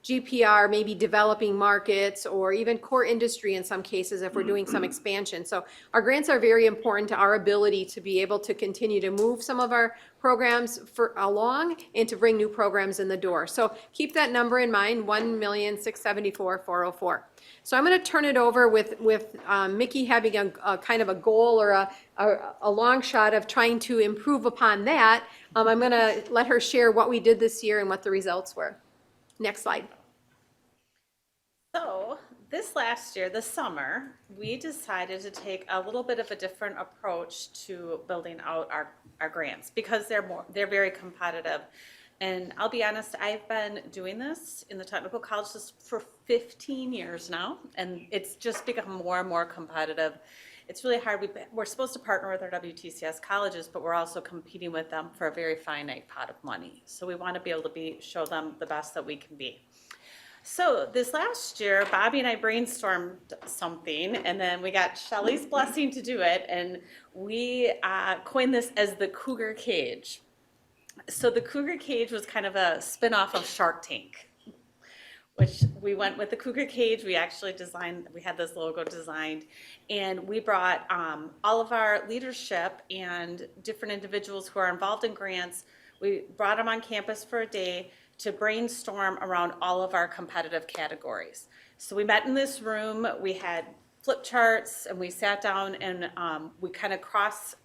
GPR, maybe developing markets, or even core industry in some cases if we're doing some expansion. So our grants are very important to our ability to be able to continue to move some of our programs along and to bring new programs in the door. So keep that number in mind, 1,674,404. So I'm going to turn it over with Mickey having a kind of a goal or a long shot of trying to improve upon that. I'm going to let her share what we did this year and what the results were. Next slide. So this last year, this summer, we decided to take a little bit of a different approach to building out our grants because they're very competitive. And I'll be honest, I've been doing this in the technical colleges for 15 years now, and it's just become more and more competitive. It's really hard. We're supposed to partner with our WTCS colleges, but we're also competing with them for a very finite pot of money. So we want to be able to show them the best that we can be. So this last year, Bobby and I brainstormed something, and then we got Shelley's blessing to do it, and we coined this as the Cougar Cage. So the Cougar Cage was kind of a spin-off of Shark Tank, which we went with the Cougar Cage. We actually we had this logo designed, and we brought all of our leadership and different individuals who are involved in grants. We brought them on campus for a day to brainstorm around all of our competitive categories. So we met in this room, we had flip charts, and we sat down and we kind of cross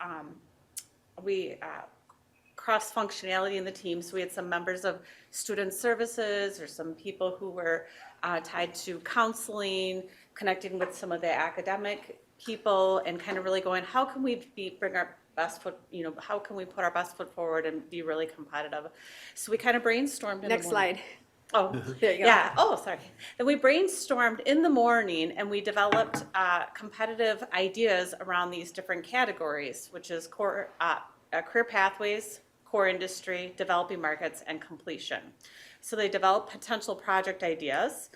functionality in the team. So we had some members of student services or some people who were tied to counseling, connecting with some of the academic people, and kind of really going, how can we bring our best foot, how can we put our best foot forward and be really competitive? So we kind of brainstormed. Next slide. Oh, There you go. yeah. Oh, sorry. Then we brainstormed in the morning and we developed competitive ideas around these different categories, which is career pathways, core industry, developing markets, and completion. So they developed potential project ideas.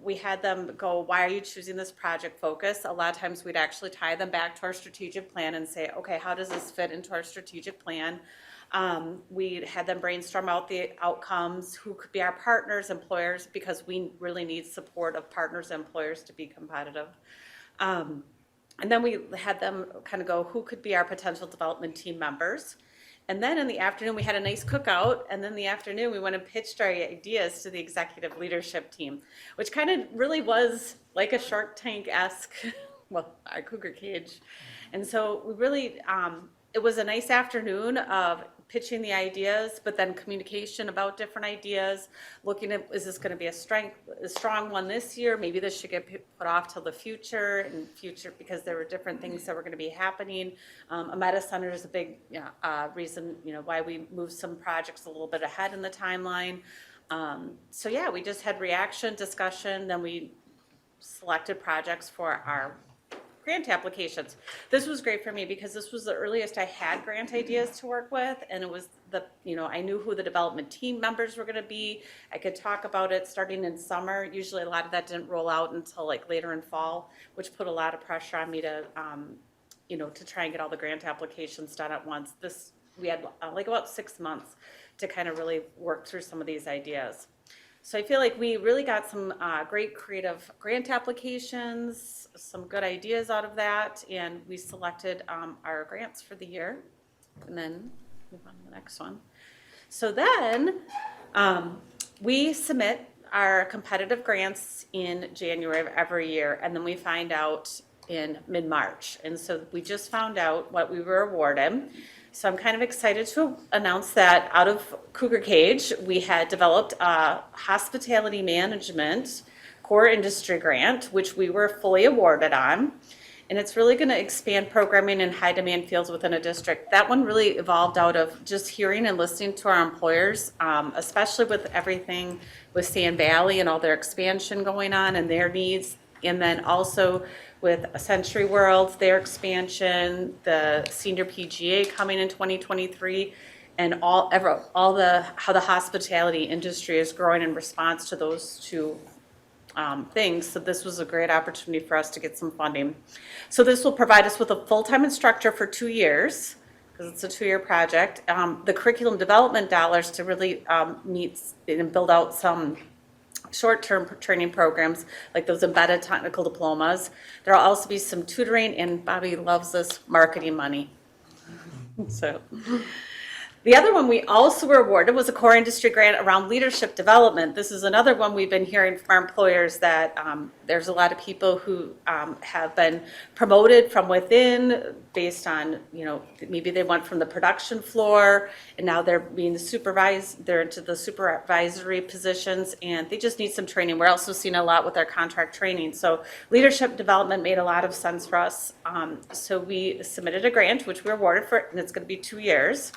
We had them go, why are you choosing this project focus? A lot of times we'd actually tie them back to our strategic plan and say, okay, how does this fit into our strategic plan? We had them brainstorm out the outcomes, who could be our partners, employers, because we really need support of partners and employers to be competitive. And then we had them kind of go, who could be our potential development team members? And then in the afternoon, we had a nice cookout, and then in the afternoon, we went and pitched our ideas to the executive leadership team, which kind of really was like a Shark Tank-esque, well, our Cougar Cage. And so we really, it was a nice afternoon of pitching the ideas, but then communication about different ideas, looking at, is this going to be a strong one this year? Maybe this should get put off till the future, because there were different things that were going to be happening. A meta center is a big reason, why we moved some projects a little bit ahead in the timeline. So yeah, we just had reaction, discussion, then we selected projects for our grant applications. This was great for me because this was the earliest I had grant ideas to work with, and it was I knew who the development team members were going to be. I could talk about it starting in summer. Usually a lot of that didn't roll out until like later in fall, which put a lot of pressure on me to to try and get all the grant applications done at once. We had like about 6 months to kind of really work through some of these ideas. So I feel like we really got some great creative grant applications, some good ideas out of that, and we selected our grants for the year. And then move on to the next one. So then we submit our competitive grants in January of every year, and then we find out in mid-March. And so we just found out what we were awarded. So I'm kind of excited to announce that out of Cougar Cage, we had developed a hospitality management core industry grant, which we were fully awarded on. And it's really going to expand programming in high demand fields within a district. That one really evolved out of just hearing and listening to our employers, especially with everything with Sand Valley and all their expansion going on and their needs. And then also with Century World, their expansion, the senior PGA coming in 2023, and how the hospitality industry is growing in response to those two things. So this was a great opportunity for us to get some funding. So this will provide us with a full-time instructor for 2 years, because it's a 2-year project. The curriculum development dollars to really meet and build out some short-term training programs, like those embedded technical diplomas. There'll also be some tutoring, and Bobby loves this, marketing money. So, the other one we also were awarded was a core industry grant around leadership development. This is another one we've been hearing from our employers that there's a lot of people who have been promoted from within based on, you know, maybe they went from the production floor and now they're being supervised, they're into the supervisory positions and they just need some training. We're also seeing a lot with our contract training. So leadership development made a lot of sense for us. So we submitted a grant, which we were awarded for, and it's going to be 2 years.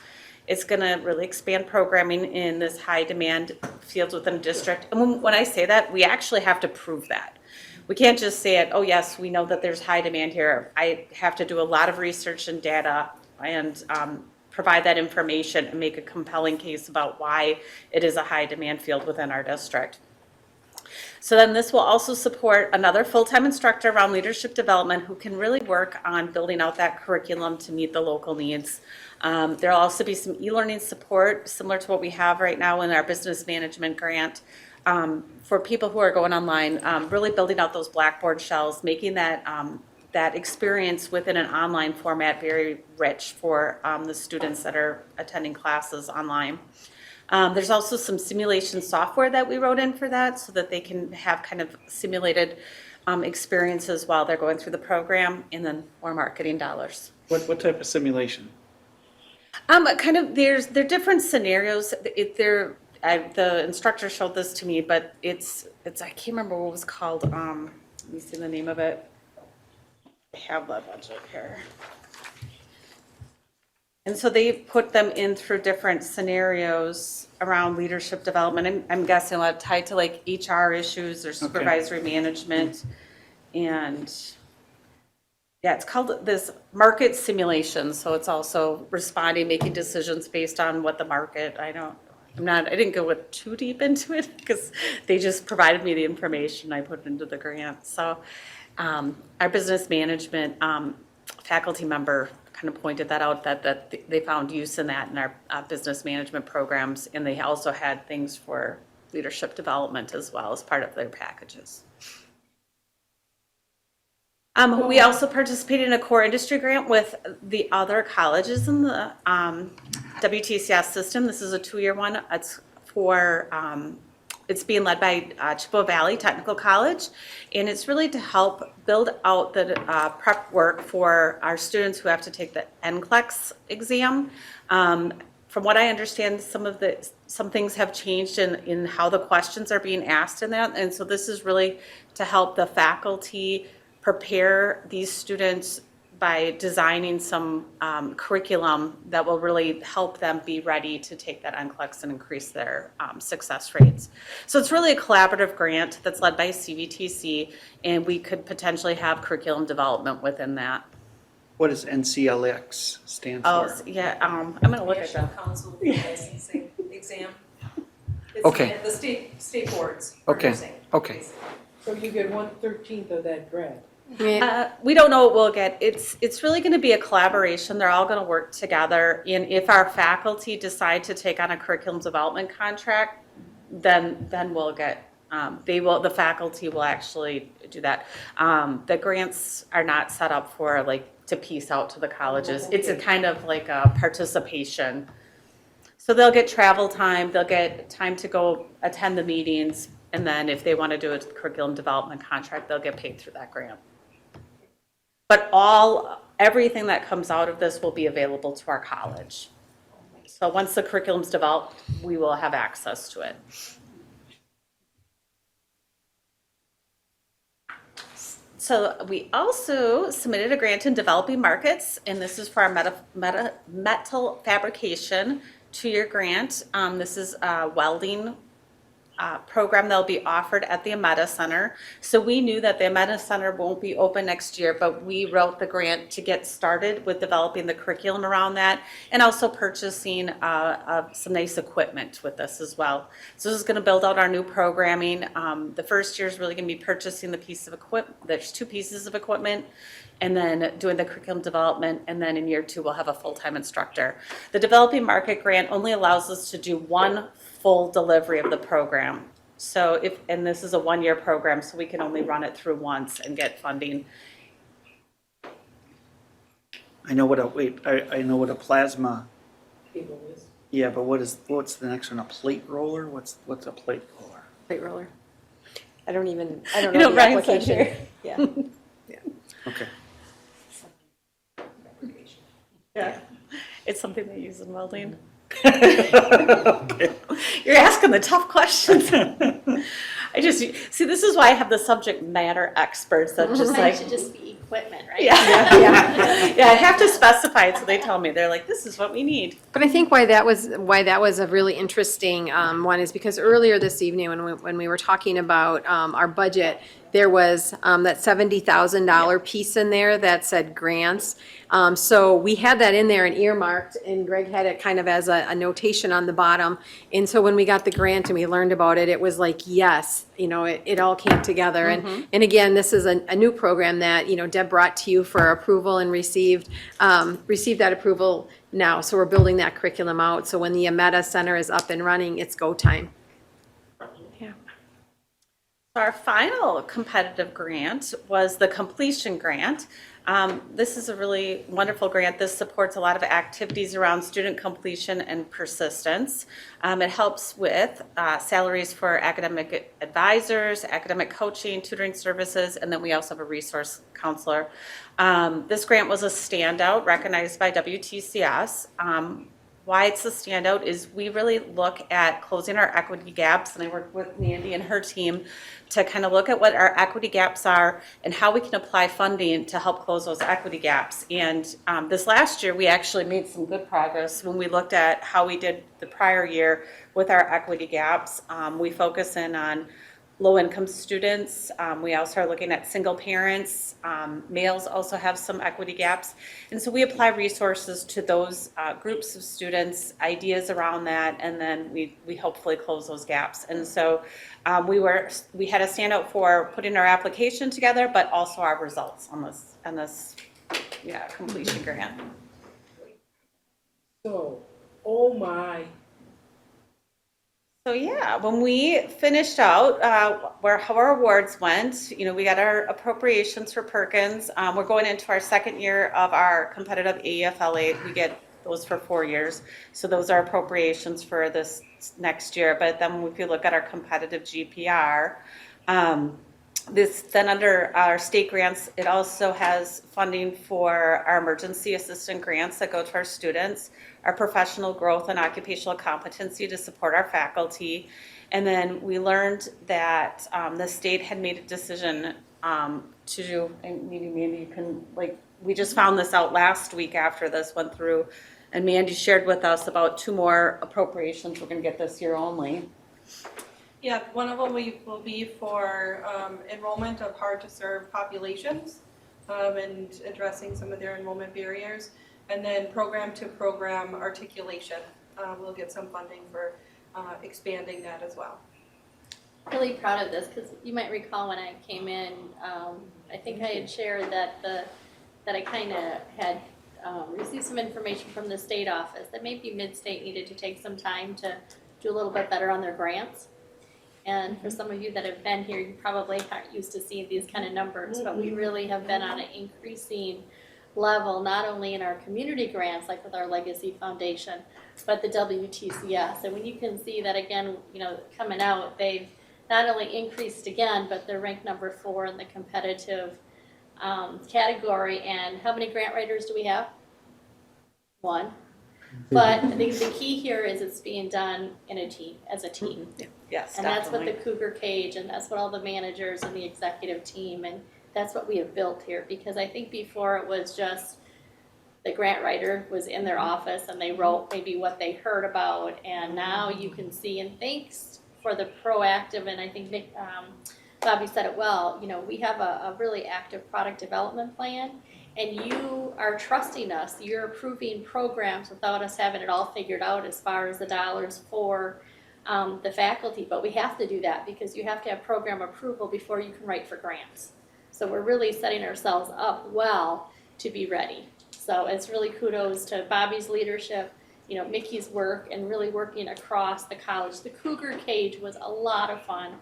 It's going to really expand programming in this high demand fields within a district. And when I say that, we actually have to prove that. We can't just say it, oh yes, we know that there's high demand here. I have to do a lot of research and data and provide that information and make a compelling case about why it is a high demand field within our district. So then this will also support another full-time instructor around leadership development who can really work on building out that curriculum to meet the local needs. There'll also be some e-learning support similar to what we have right now in our business management grant for people who are going online, really building out those Blackboard shells, making that that experience within an online format very rich for the students that are attending classes online. There's also some simulation software that we wrote in for that so that they can have kind of simulated experiences while they're going through the program, and then more marketing dollars. What type of simulation? Kind of, they're different scenarios. The instructor showed this to me, but it's I can't remember what it was called. Let me see the name of it. I have the budget here. And so they put them in through different scenarios around leadership development. I'm guessing a lot tied to like HR issues or supervisory management. And yeah, it's called this market simulation. So it's also responding, making decisions based on what the market, I didn't go too deep into it because they just provided me the information I put into the grant. So our business management faculty member kind of pointed that out, that they found use in that in our business management programs, and they also had things for leadership development as well as part of their packages. We also participated in a core industry grant with the other colleges in the WTCS system. This is a 2-year one. It's for it's being led by Chippewa Valley Technical College, and it's really to help build out the prep work for our students who have to take the NCLEX exam. From what I understand, some things have changed in how the questions are being asked in that, and so this is really to help the faculty prepare these students by designing some curriculum that will really help them be ready to take that NCLEX and increase their success rates. So it's really a collaborative grant that's led by CVTC, and we could potentially have curriculum development within that. What does NCLX stand for? Oh, yeah, I'm gonna look at National that. Council for Licensing Exam. It's Okay. The state boards. Okay. nursing, Okay. basically. So you get 1/13 of that grant. We don't know what we'll get. It's really going to be a collaboration. They're all going to work together. And if our faculty decide to take on a curriculum development contract, then we'll get. The faculty will actually do that. The grants are not set up for to piece out to the colleges. It's a kind of like a participation. So they'll get travel time. They'll get time to go attend the meetings. And then if they want to do a curriculum development contract, they'll get paid through that grant. But everything that comes out of this will be available to our college. So once the curriculum's developed, we will have access to it. So we also submitted a grant in developing markets, and this is for our metal fabrication 2-year grant. This is a welding program that will be offered at the Ameta Center. So we knew that the Ameta Center won't be open next year, but we wrote the grant to get started with developing the curriculum around that and also purchasing some nice equipment with this as well. So this is going to build out our new programming. The first year is really going to be purchasing the piece of equipment. There's 2 pieces of equipment, and then doing the curriculum development, and then in year 2 we'll have a full-time instructor. The developing market grant only allows us to do 1 full delivery of the program. So and this is a one-year program, so we can only run it through once and get funding. I know what I know what a plasma, yeah, but what's the next one? A plate roller? What's a plate roller? Plate roller. I don't You know know, the Ryan said application. here. Yeah. Okay. Yeah, it's something they use in welding. Okay. You're asking the tough questions. See, this is why I have the subject matter experts that just It like, should just be equipment, right? yeah, I have to specify it, so they tell me, they're like, this is what we need. But I think why that was a really interesting one is because earlier this evening when we were talking about our budget, there was that $70,000 piece in there that said grants. So we had that in there and earmarked, and Greg had it kind of as a notation on the bottom. And so when we got the grant and we learned about it, it was like, yes, it all came together. And again, this is a new program that, Deb brought to you for approval and received that approval now. So we're building that curriculum out. So when the Ameta Center is up and running, it's go time. Our final competitive grant was the completion grant. This is a really wonderful grant. This supports a lot of activities around student completion and persistence. It helps with salaries for academic advisors, academic coaching, tutoring services, and then we also have a resource counselor. This grant was a standout recognized by WTCS. Why it's a standout is we really look at closing our equity gaps, and I work with Mandy and her team to kind of look at what our equity gaps are and how we can apply funding to help close those equity gaps. And this last year, we actually made some good progress when we looked at how we did the prior year with our equity gaps. We focus in on low-income students. We also are looking at single parents. Males also have some equity gaps. And so we apply resources to those groups of students, ideas around that, and then we hopefully close those gaps. And so we had a standout for putting our application together, but also our results on this completion grant. So, oh my. So yeah, when we finished out how our awards went, we got our appropriations for Perkins. We're going into our second year of our competitive AEFLA. We get those for 4 years. So those are appropriations for this next year. But then if you look at our competitive GPR, then under our state grants, it also has funding for our emergency assistant grants that go to our students, our professional growth and occupational competency to support our faculty. And then we learned that the state had made a decision to, and maybe you can, we just found this out last week after this went through, and Mandy shared with us about 2 more appropriations we're going to get this year only. Yeah, one of them will be for enrollment of hard-to-serve populations and addressing some of their enrollment barriers. And then program-to-program articulation. We'll get some funding for expanding that as well. Really proud of this because you might recall when I came in, I think I had shared that I kind of had received some information from the state office that maybe Mid-State needed to take some time to do a little bit better on their grants. And for some of you that have been here, you probably aren't used to seeing these kind of numbers, but we really have been on an increasing level, not only in our community grants, like with our Legacy Foundation, but the WTCS. And when you can see that again, coming out, they've not only increased again, but they're ranked number 4 in the competitive category. And how many grant writers do we have? 1. But I think the key here is it's being done in a team, as a team. Yes, And that's what definitely. the Cougar Cage, and that's what all the managers and the executive team, and that's what we have built here. Because I think before it was just the grant writer was in their office and they wrote maybe what they heard about, and now you can see, and thanks for the proactive, and I think Bobby said it well, we have a really active product development plan, and you are trusting us. You're approving programs without us having it all figured out as far as the dollars for the faculty, but we have to do that because you have to have program approval before you can write for grants. So we're really setting ourselves up well to be ready. So it's really kudos to Bobby's leadership you know, Mickey's work and really working across the college. The Cougar Cage was a lot of fun.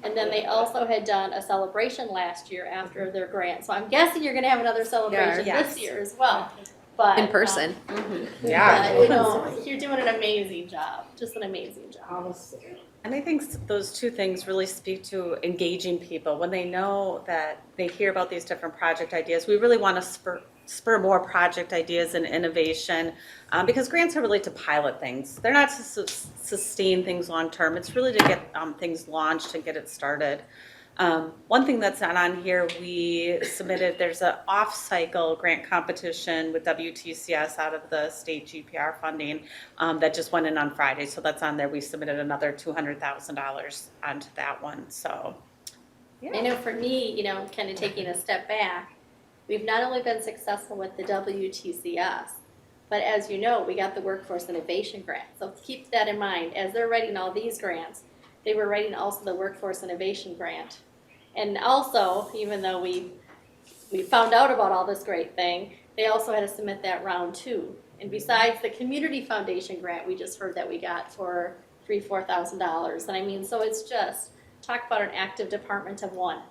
And then they also had done a celebration last year after their grant. So I'm guessing you're gonna have another celebration yes. this year as well. But In person. yeah, you know, you're doing an amazing job, just an amazing job. And I think those two things really speak to engaging people. When they know that they hear about these different project ideas, we really want to spur more project ideas and innovation, because grants are really to pilot things. They're not to sustain things long-term. It's really to get things launched and get it started. One thing that's not on here, we submitted, there's an off-cycle grant competition with WTCS out of the state GPR funding that just went in on Friday. So that's on there. We submitted another $200,000 onto that one. So, I know for me, you know, kind of taking a step back, we've not only been successful with the WTCS, but as you know, we got the Workforce Innovation Grant. So keep that in mind. As they're writing all these grants, they were writing also the Workforce Innovation Grant. And also, even though we found out about all this great thing, they also had to submit that round 2. And besides the Community Foundation grant, we just heard that we got for $4,000. And I mean, so it's just, talk about an active department of one.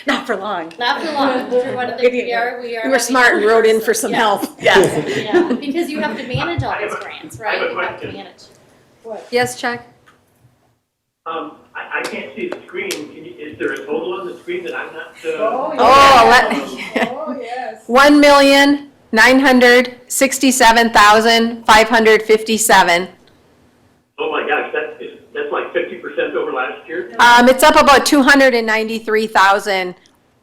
not for long. Not for long. We are. We were smart and wrote in for some help. Yes. Yeah, because you have to manage all these grants, right? I have a You have to question. manage. Yes, Chuck? I can't see the screen. Is there a total on the screen that I'm not? Oh, yes. 1,967,557. Oh my gosh, that's like 50% over last year? It's up about 293,000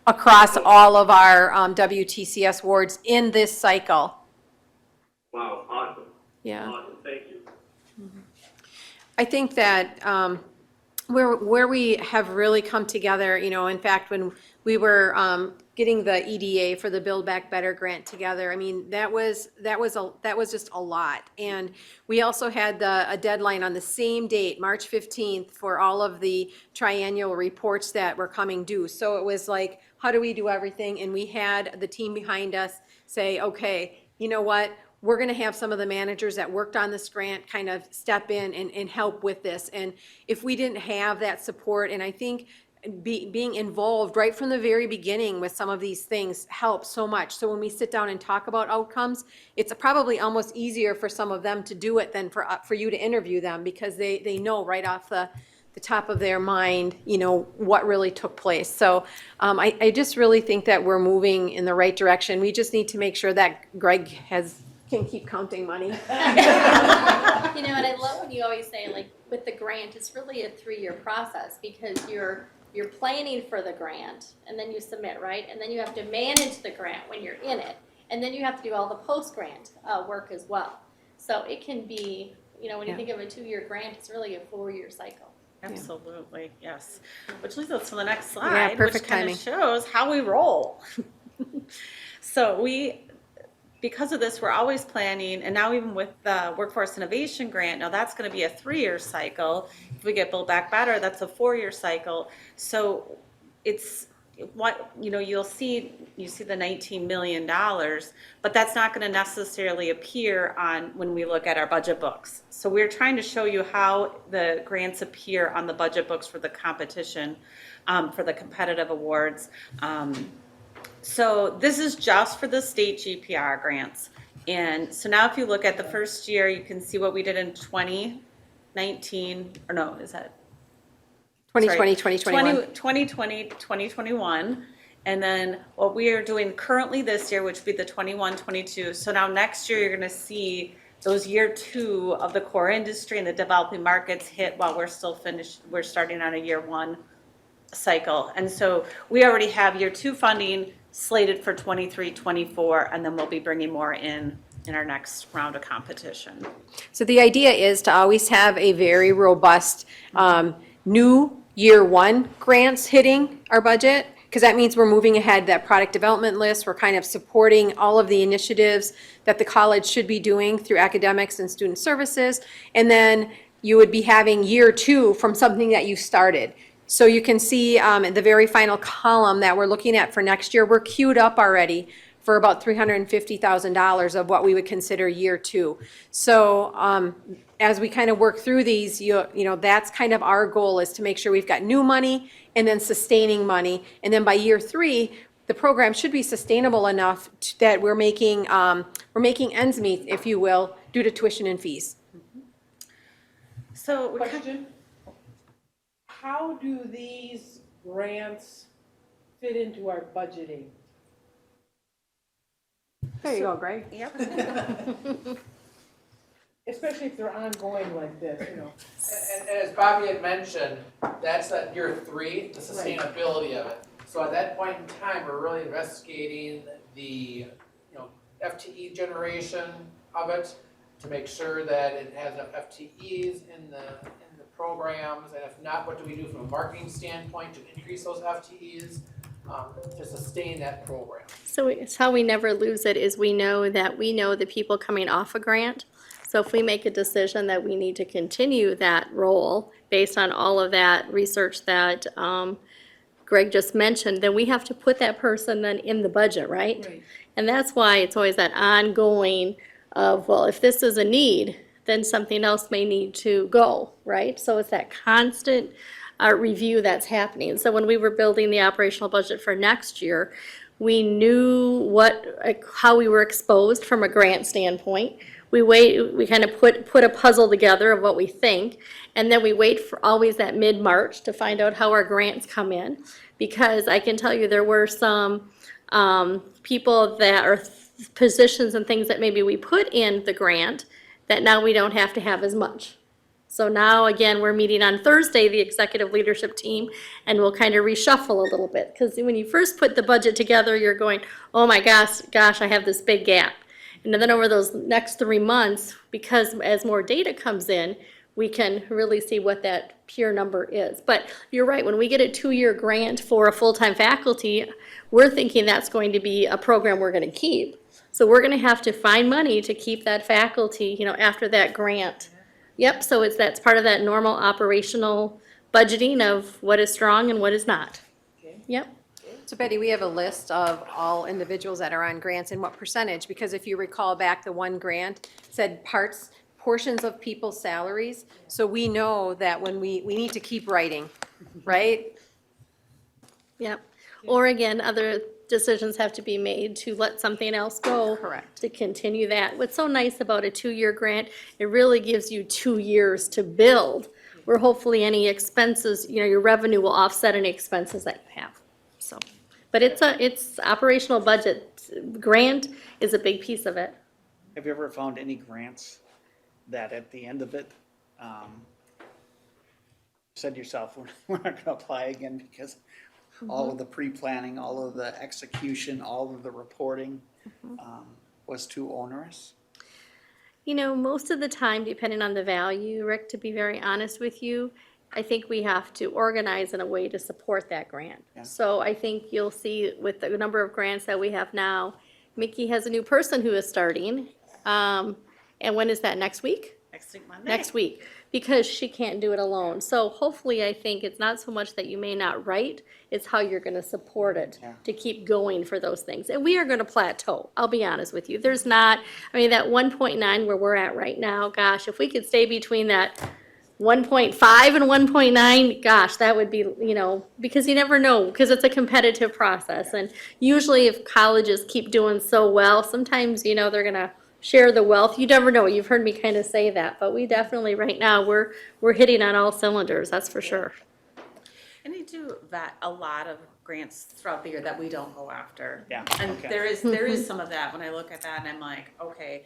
across all of our WTCS wards in this cycle. Wow, awesome. Yeah. Awesome, thank you. I think that where we have really come together, you know, in fact, when we were getting the EDA for the Build Back Better grant together, I mean, that was just a lot. And we also had a deadline on the same date, March 15th, for all of the triennial reports that were coming due. So it was like, how do we do everything? And we had the team behind us say, okay, you know what? We're going to have some of the managers that worked on this grant kind of step in and help with this. And if we didn't have that support, and I think being involved right from the very beginning with some of these things helps so much. So when we sit down and talk about outcomes, it's probably almost easier for some of them to do it than for you to interview them, because they know right off the top of their mind, you know, what really took place. So I just really think that we're moving in the right direction. We just need to make sure that Greg can keep counting money. You know, and I love when you always say, like, with the grant, it's really a 3-year process, because you're planning for the grant, and then you submit, right? And then you have to manage the grant when you're in it. And then you have to do all the post-grant work as well. So it can be, you know, when you think of a 2-year grant, it's really a 4-year cycle. Absolutely, yes. Which leads us to the next slide, Yeah, perfect which kind timing. of shows how we roll. So because of this, we're always planning, and now even with the Workforce Innovation Grant, now that's going to be a 3-year cycle. If we get Build Back Better, that's a 4-year cycle. So it's what, you know, you see the $19 million, but that's not going to necessarily appear on when we look at our budget books. So we're trying to show you how the grants appear on the budget books for the competition, for the competitive awards. So this is just for the state GPR grants. And so now if you look at the first year, you can see what we did in 2019, or no, is that? 2020, 2021. 2020, 2021. And then what we are doing currently this year, which would be the 21, 22. So now next year, you're going to see those year 2 of the core industry and the developing markets hit while we're still we're starting on a year 1 cycle. And so we already have year 2 funding slated for 23, 24, and then we'll be bringing more in our next round of competition. So the idea is to always have a very robust new year 1 grants hitting our budget, because that means we're moving ahead that product development list. We're kind of supporting all of the initiatives that the college should be doing through academics and student services. And then you would be having year 2 from something that you started. So you can see in the very final column that we're looking at for next year, we're queued up already for about $350,000 of what we would consider year 2. So as we kind of work through these, you know, that's kind of our goal, is to make sure we've got new money and then sustaining money. And then by year 3, the program should be sustainable enough that we're making ends meet, if you will, due to tuition and fees. So Question, how do these grants fit into our budgeting? There you go, Greg. Especially if they're ongoing like this, you know. And as Bobby had mentioned, that's at year 3, the sustainability of it. So at that point in time, we're really investigating the, FTE generation of it to make sure that it has enough FTEs in the programs, and if not, what do we do from a marketing standpoint to increase those FTEs to sustain that program? So it's how we never lose it is we know the people coming off a grant. So if we make a decision that we need to continue that role based on all of that research that Greg just mentioned, then we have to put that person then in the budget, right? Right. And that's why it's always that ongoing of, well, if this is a need, then something else may need to go, right? So it's that constant review that's happening. So when we were building the operational budget for next year, we knew how we were exposed from a grant standpoint. We kind of put a puzzle together of what we think, and then we wait for always that mid-March to find out how our grants come in. Because I can tell you there were some people that are positions and things that maybe we put in the grant that now we don't have to have as much. So now, again, we're meeting on Thursday, the executive leadership team, and we'll kind of reshuffle a little bit. Because when you first put the budget together, you're going, oh my gosh, I have this big gap. And then over those next 3 months, because as more data comes in, we can really see what that pure number is. But you're right, when we get a 2-year grant for a full-time faculty, we're thinking that's going to be a program we're going to keep. So we're going to have to find money to keep that faculty, after that grant. Yep, so that's part of that normal operational budgeting of what is strong and what is not. Yep. So Betty, we have a list of all individuals that are on grants and what percentage, because if you recall back, the one grant said portions of people's salaries. So we know that when we need to keep writing, right? Yep. Or again, other decisions have to be made to let something else go. Correct. To continue that. What's so nice about a 2-year grant, it really gives you 2 years to build, where hopefully any expenses, your revenue will offset any expenses that you have. So, but it's operational budget. Grant is a big piece of it. Have you ever found any grants that at the end of it, said to yourself, we're not going to apply again because all of the pre-planning, all of the execution, all of the reporting was too onerous? Most of the time, depending on the value, Rick, to be very honest with you, I think we have to organize in a way to support that grant. Yeah. So I think you'll see with the number of grants that we have now, Mickey has a new person who is starting. And when is that, next week? Next week, Monday. Next week, because she can't do it alone. So hopefully, I think it's not so much that you may not write, it's how you're going to support it to keep going for those things. And we are going to plateau, I'll be honest with you. There's not, that 1.9 where we're at right now, gosh, if we could stay between that 1.5 and 1.9, gosh, that would be, because you never know, because it's a competitive process. And usually if colleges keep doing so well, sometimes, they're going to share the wealth. You never know. You've heard me kind of say that, but we definitely right now we're hitting on all cylinders. That's for sure. And they do vet a lot of grants throughout the year that we don't go after. Yeah, And okay. there is some of that when I look at that and I'm like, okay,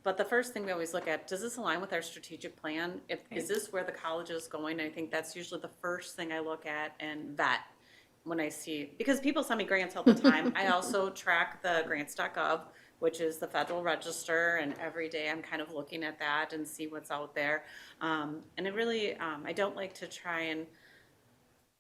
but the first thing we always look at, does this align with our strategic plan? Is this where the college is going? I think that's usually the first thing I look at and vet when I see, because people send me grants all the time. I also track the grants.gov, which is the Federal Register, and every day I'm kind of looking at that and see what's out there. And it really, I don't like to try and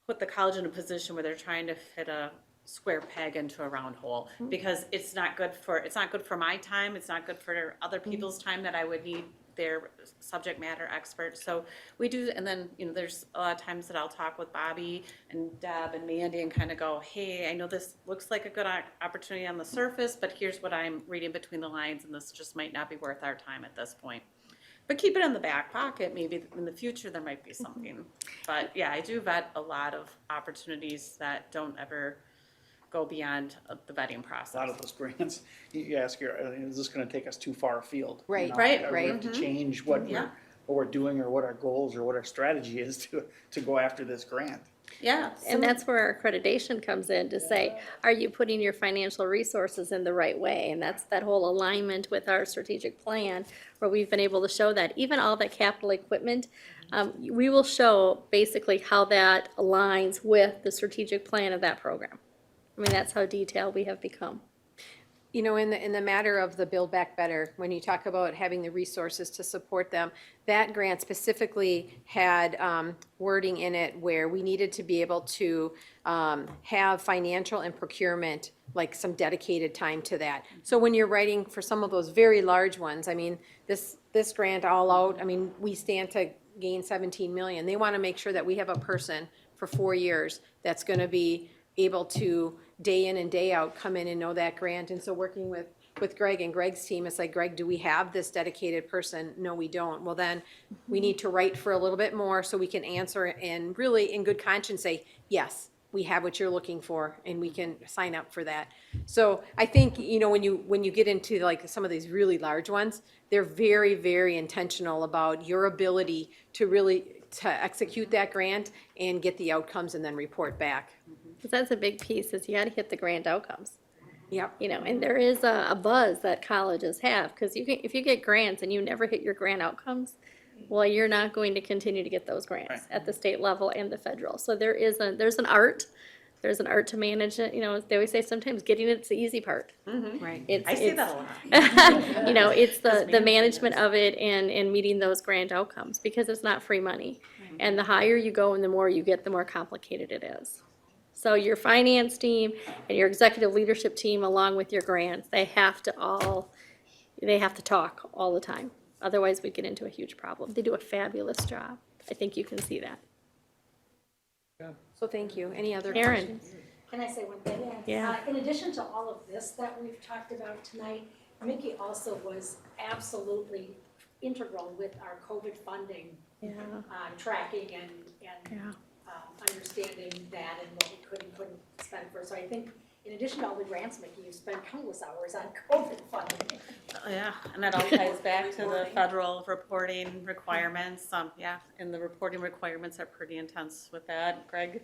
put the college in a position where they're trying to fit a square peg into a round hole, because it's not good for my time, it's not good for other people's time that I would need they're subject matter experts. So we do, and then, there's a lot of times that I'll talk with Bobby and Deb and Mandy and kind of go, hey, I know this looks like a good opportunity on the surface, but here's what I'm reading between the lines, and this just might not be worth our time at this point. But keep it in the back pocket, maybe in the future there might be something. But yeah, I do vet a lot of opportunities that don't ever go beyond the vetting process. A lot of those grants, you ask, is this gonna take us too far afield? You Right, know? right, Are we right. have to change what Yeah. we're doing, or what our goals, or what our strategy is to go after this grant? Yeah. And that's where our accreditation comes in to say, are you putting your financial resources in the right way? And that's that whole alignment with our strategic plan, where we've been able to show that. Even all that capital equipment, we will show basically how that aligns with the strategic plan of that program. I mean, that's how detailed we have become. You know, in the matter of the Build Back Better, when you talk about having the resources to support them, that grant specifically had wording in it where we needed to be able to have financial and procurement, like some dedicated time to that. So when you're writing for some of those very large ones, I mean, this grant all out, I mean, we stand to gain 17 million. They want to make sure that we have a person for 4 years that's going to be able to day in and day out come in and know that grant. And so working with Greg and Greg's team, it's like, Greg, do we have this dedicated person? No, we don't. Well, then we need to write for a little bit more so we can answer and really in good conscience say, yes, we have what you're looking for and we can sign up for that. So I think, you know, when you get into like some of these really large ones, they're very, very intentional about your ability to really to execute that grant and get the outcomes and then report back. Because that's a big piece, is you gotta hit the grant outcomes. Yep. You know, and there is a buzz that colleges have, because if you get grants and you never hit your grant outcomes, well, you're not going to continue to get those grants at the state level and the federal. So there's an art to manage it. You know, they always say sometimes getting it's the easy part. Right. It's, I say that a lot. you know, it's the management of it and meeting those grant outcomes, because it's not free money. And the higher you go and the more you get, the more complicated it is. So your finance team and your executive leadership team, along with your grants, they have to talk all the time. Otherwise, we get into a huge problem. They do a fabulous job. I think you can see that. So thank you. Any other Erin. questions? Can I say one thing? Yeah. In addition to all of this that we've talked about tonight, Mickey also was absolutely integral with our COVID funding tracking and understanding that and what we could and couldn't spend for. So I think in addition to all the grants, Mickey, you've spent countless hours on COVID funding. Yeah, and that all ties back to the federal reporting requirements. And the reporting requirements are pretty intense with that. Greg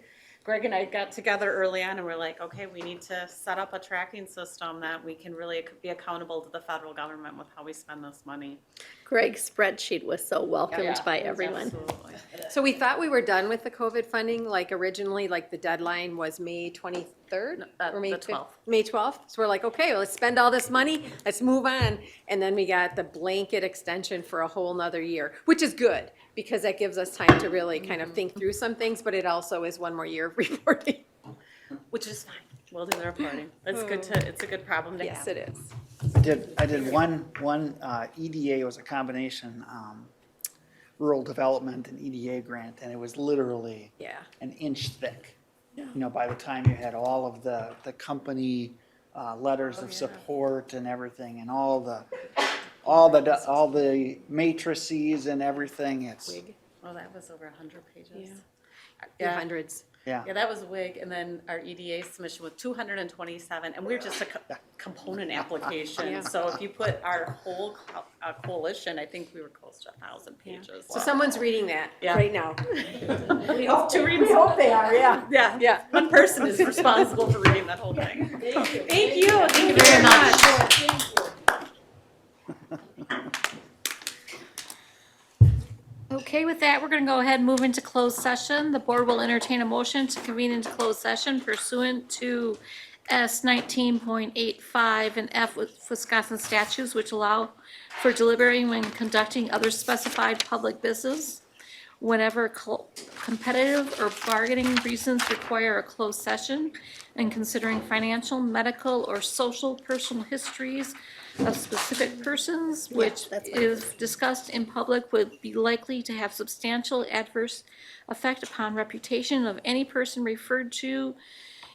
and I got together early on and we're like, okay, we need to set up a tracking system that we can really be accountable to the federal government with how we spend this money. Greg's spreadsheet was so welcomed by everyone. Absolutely. So we thought we were done with the COVID funding, like originally, like the deadline was May 23rd? Or May the 5th? 12th. May 12th? So we're like, okay, well, let's spend all this money, let's move on. And then we got the blanket extension for a whole nother year, which is good, because that gives us time to really kind of think through some things, but it also is one more year of reporting. Which is fine. We'll do the reporting. It's a good problem to have. Yes, it is. I did one EDA, was a combination, rural development and EDA grant, and it was literally Yeah. an inch thick. You know, by the time you had all of the company letters of support and everything, and all the matrices and everything, it's, Well, that was over 100 pages. Yeah. Hundreds. yeah. Yeah, that was WIG, and then our EDA submission was 227, and we're just a component application. Yeah. So if you put our whole coalition, I think we were close to 1,000 pages. So someone's reading that Yeah. right now. We hope To read we hope they are, yeah. Yeah, Yeah. one person is responsible for reading that whole thing. Thank you. Thank you very much. Thank you. Okay, with that, we're going to go ahead and move into closed session. The board will entertain a motion to convene into closed session pursuant to S 19.85 and F Wisconsin statutes, which allow for deliberating when conducting other specified public business. whenever competitive or bargaining reasons require a closed session, and considering financial, medical, or social personal histories of specific persons, which if discussed in public would be likely to have substantial adverse effect upon reputation of any person referred to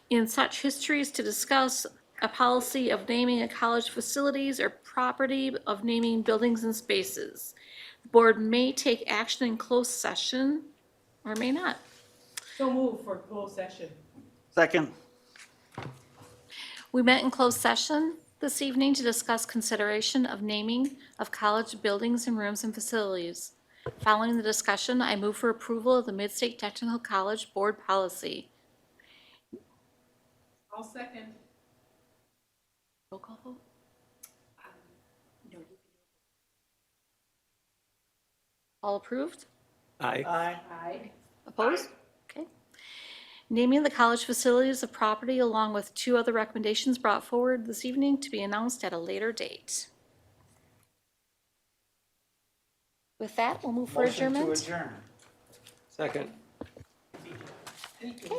in such histories, to discuss a policy of naming a college facilities or property of naming buildings and spaces. The board may take action in closed session or may not. So move for closed session. Second. We met in closed session this evening to discuss consideration of naming of college buildings and rooms and facilities. Following the discussion, I move for approval of the Mid-State Technical College Board Policy. I'll second. Roll call vote? All approved? Aye. Aye. Opposed? Okay. Naming the college facilities of property along with 2 other recommendations brought forward this evening to be announced at a later date. With that, we'll move for Motion to adjournment. adjourn. Second. Okay.